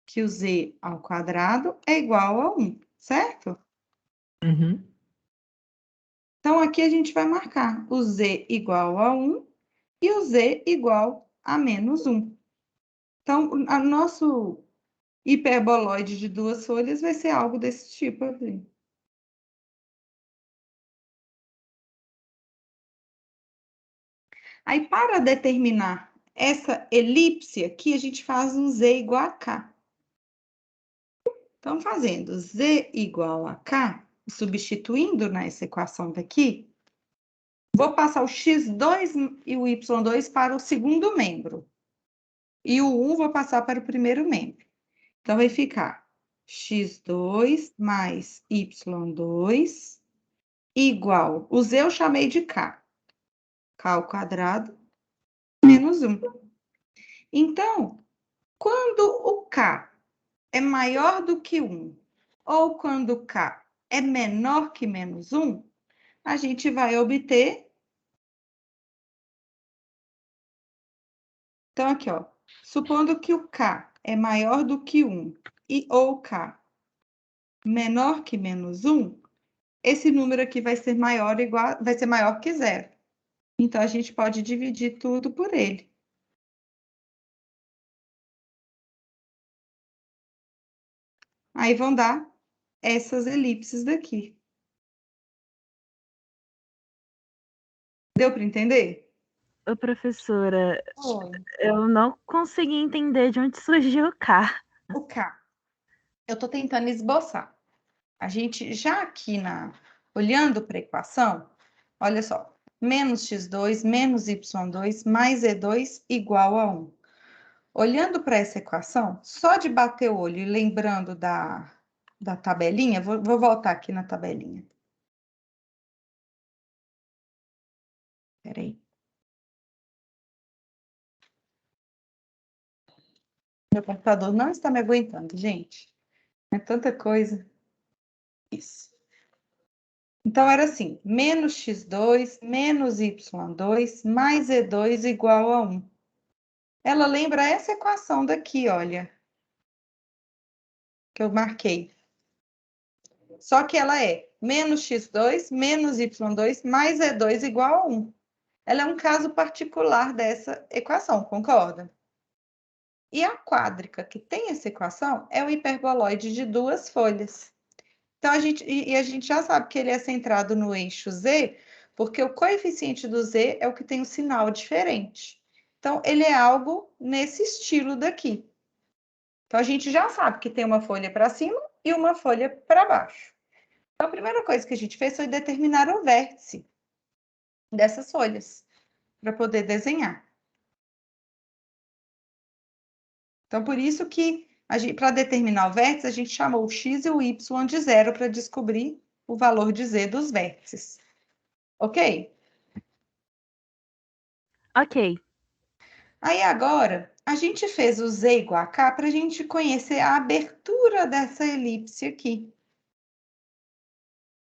Que o z ao quadrado é igual a 1, certo? Uhum. Então, aqui a gente vai marcar o z igual a 1 e o z igual a menos 1. Então, o nosso hiperboloide de duas folhas vai ser algo desse tipo aqui. Aí, para determinar essa elipse aqui, a gente faz um z igual a k. Então, fazendo z igual a k, substituindo nessa equação daqui, vou passar o x2 e o y2 para o segundo membro. E o 1 vou passar para o primeiro membro. Então, vai ficar x2 mais y2 igual, o z eu chamei de k, k ao quadrado menos 1. Então, quando o k é maior do que 1, ou quando k é menor que menos 1, a gente vai obter. Então, aqui, ó, supondo que o k é maior do que 1 e ou k menor que menos 1, esse número aqui vai ser maior igual, vai ser maior que zero. Então, a gente pode dividir tudo por ele. Aí vão dar essas elipses daqui. Deu para entender? Ô, professora, Oi. eu não consegui entender de onde surgiu o K. O K. Eu estou tentando esboçar. A gente já aqui olhando para a equação, olha só, menos x2 menos y2 mais e2 igual a 1. Olhando para essa equação, só de bater o olho e lembrando da tabelinha, vou voltar aqui na tabelinha. Peraí. Meu computador não está me aguentando, gente. É tanta coisa. Isso. Então, era assim, menos x2 menos y2 mais e2 igual a 1. Ela lembra essa equação daqui, olha, que eu marquei. Só que ela é menos x2 menos y2 mais e2 igual a 1. Ela é um caso particular dessa equação, concorda? E a quádrica que tem essa equação é o hiperboloide de duas folhas. Então, a gente já sabe que ele é centrado no eixo Z, porque o coeficiente do Z é o que tem um sinal diferente. Então, ele é algo nesse estilo daqui. Então, a gente já sabe que tem uma folha para cima e uma folha para baixo. Então, a primeira coisa que a gente fez foi determinar o vértice dessas folhas, para poder desenhar. Então, por isso que, para determinar o vértice, a gente chamou o x e o y de zero para descobrir o valor de z dos vértices. Ok? Ok. Aí agora, a gente fez o z igual a k para a gente conhecer a abertura dessa elipse aqui.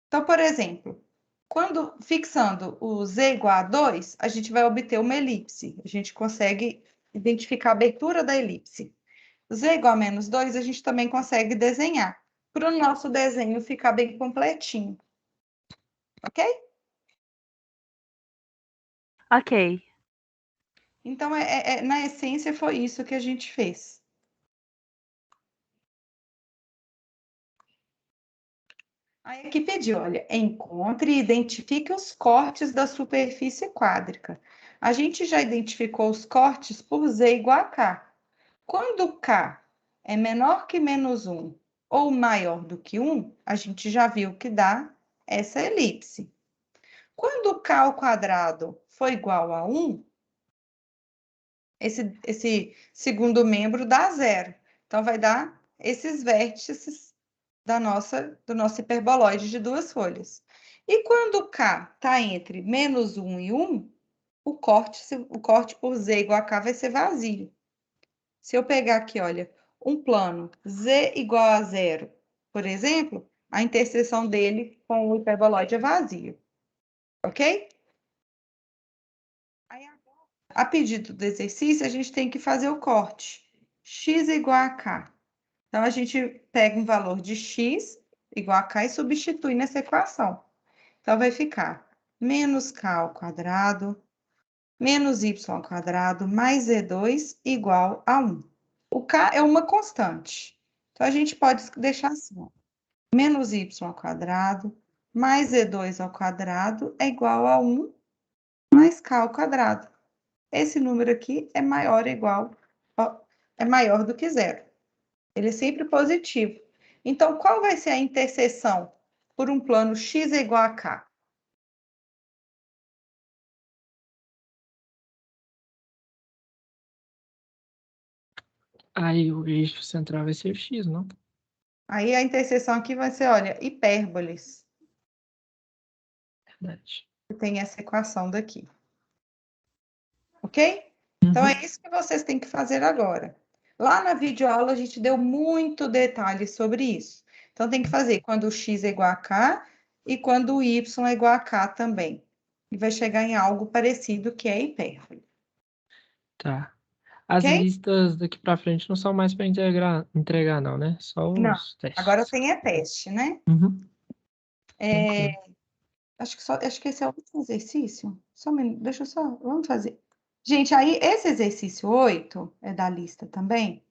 Então, por exemplo, quando fixando o z igual a 2, a gente vai obter uma elipse. A gente consegue identificar a abertura da elipse. Z igual a menos 2, a gente também consegue desenhar, para o nosso desenho ficar bem completinho. Ok? Ok. Então, na essência, foi isso que a gente fez. Aí aqui pediu, olha, encontre e identifique os cortes da superfície quádrica. A gente já identificou os cortes por Z igual a K. Quando K é menor que menos 1 ou maior do que 1, a gente já viu que dá essa elipse. Quando K ao quadrado for igual a 1, esse segundo membro dá zero. Então, vai dar esses vértices do nosso hiperboloide de duas folhas. E quando K está entre menos 1 e 1, o corte por Z igual a K vai ser vazio. Se eu pegar aqui, olha, um plano Z igual a zero, por exemplo, a interseção dele com o hiperboloide é vazio. Ok? Aí, a pedido do exercício, a gente tem que fazer o corte. X igual a K. Então, a gente pega um valor de x igual a k e substitui nessa equação. Então, vai ficar menos k ao quadrado, menos y ao quadrado, mais e2 igual a 1. O k é uma constante. Então, a gente pode deixar assim, ó. Menos y ao quadrado, mais e2 ao quadrado é igual a 1 mais k ao quadrado. Esse número aqui é maior ou igual, é maior do que zero. Ele é sempre positivo. Então, qual vai ser a interseção por um plano x é igual a k? Aí o eixo central vai ser o x, não? Aí a interseção aqui vai ser, olha, hipérboles. Verdade. Tem essa equação daqui. Ok? Então, é isso que vocês têm que fazer agora. Lá na videoaula, a gente deu muito detalhe sobre isso. Então, tem que fazer quando o x é igual a k e quando o y é igual a k também. E vai chegar em algo parecido, que é hipérbole. Tá. As Ok? listas daqui pra frente não são mais para entregar, não, né? Só Não. os testes. Agora tem teste, né? Uhum. É, Tranquilo. acho que esse é o último exercício. Só um minuto, deixa eu só. Vamos fazer. Gente, aí esse exercício 8 é da lista também.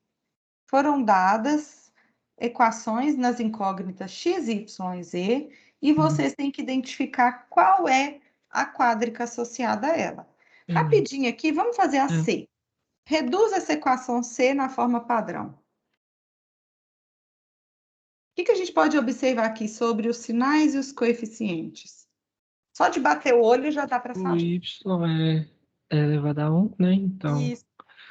Foram dadas equações nas incógnitas x, y e z, e vocês têm que identificar qual é a quádrica associada a ela. Beleza. Rapidinho aqui, vamos fazer a É. C. Reduz essa equação C na forma padrão. O que a gente pode observar aqui sobre os sinais e os coeficientes? Só de bater o olho já dá para O saber. Y é elevado a 1, né? Então, Isso.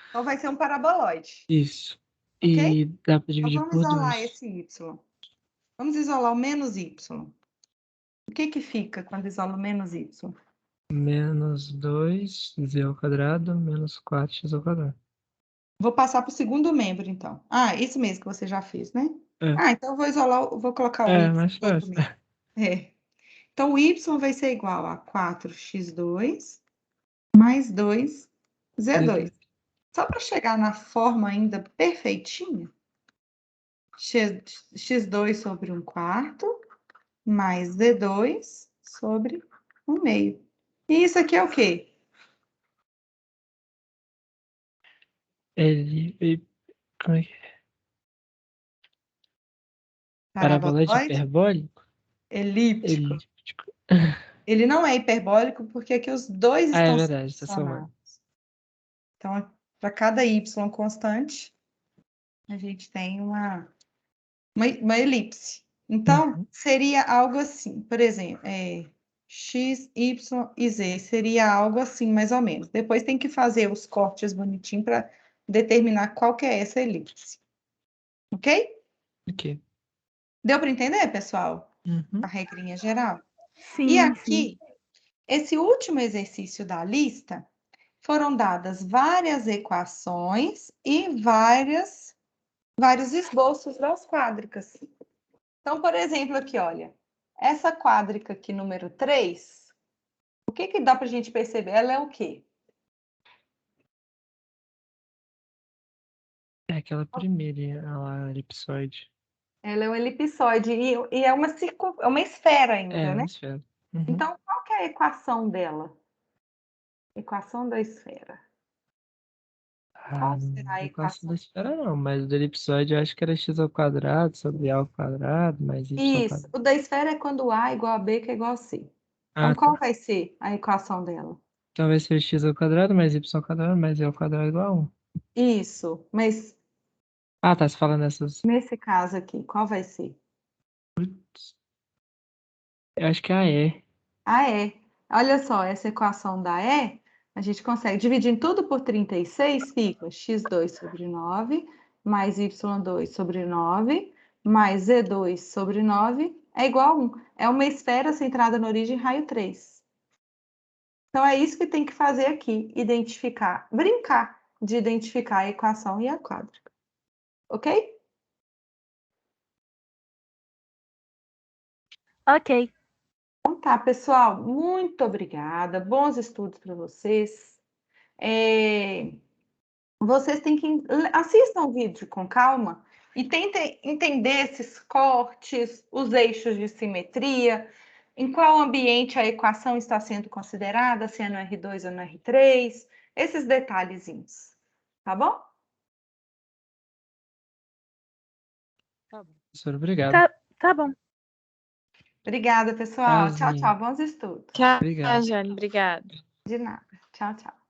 Então vai ser um paraboloide, isso. ok? E dá para Então dividir vamos por isolar 2. esse Y. Vamos isolar o menos Y. O que fica quando isola o menos Y? Menos 2z ao quadrado, menos 4x ao quadrado. Vou passar para o segundo membro, então. Ah, isso mesmo que você já fez, né? É. Ah, então eu vou isolar, vou colocar o É, Y mais no outro fácil. membro. É. Então, o Y vai ser igual a 4x2 mais 2z2. Só para chegar na forma ainda perfeitinha, x2 sobre 1/4 mais z2 sobre 1/2. E isso aqui é o quê? Como é que é? Paraboloide Paraboloide hiperbólico? elíptico. Elíptico. Ele não é hiperbólico porque aqui os dois Ah, é estão verdade, tá somando. somados. Então, para cada y constante, a gente tem uma elipse. Então, seria algo assim, por exemplo, x, y e z, seria algo assim, mais ou menos. Depois tem que fazer os cortes bonitinhos para determinar qual que é essa elipse. Ok? Ok. Deu para entender, pessoal? Uhum. A regrinha geral? Sim, E sim. aqui, esse último exercício da lista, foram dadas várias equações e vários esboços das quádricas. Então, por exemplo, aqui, olha, essa quádrica aqui, número 3, o que dá para a gente perceber? Ela é o quê? É aquela primeira, a elipsoide. Ela é um elipsoide e é uma esfera ainda, É, né? uma esfera. Uhum. Então, qual que é a equação dela? Equação da esfera. Qual será a Não gosto da equação? esfera não, mas do elipsoide eu acho que era x ao quadrado sobre a ao quadrado mais y ao Isso, quadrado. o da esfera é quando A é igual a B, que é igual a C. Então, Ah, qual tá. vai ser a equação dela? Então vai ser x ao quadrado mais y ao quadrado mais y ao quadrado igual a 1. Isso, mas Ah, tá, você fala nessas... nesse caso aqui, qual vai ser? Eu acho que é a E. A E. Olha só, essa equação da E, a gente consegue dividir em tudo por 36, fica x2 sobre 9, mais y2 sobre 9, mais z2 sobre 9, é igual a 1. É uma esfera centrada na origem raio 3. Então, é isso que tem que fazer aqui, identificar, brincar de identificar a equação e a quádrica. Ok? Ok. Então tá, pessoal, muito obrigada. Bons estudos para vocês. Vocês têm que assistam o vídeo com calma e tentem entender esses cortes, os eixos de simetria, em qual ambiente a equação está sendo considerada, se é no R2 ou no R3, esses detalhezinhos. Tá bom? Professor, obrigado. Tá bom. Obrigada, pessoal. Tchau, Tchauzinho. tchau. Bons estudos. Tchau, Obrigado. Jane. Obrigada. De nada. Tchau, tchau.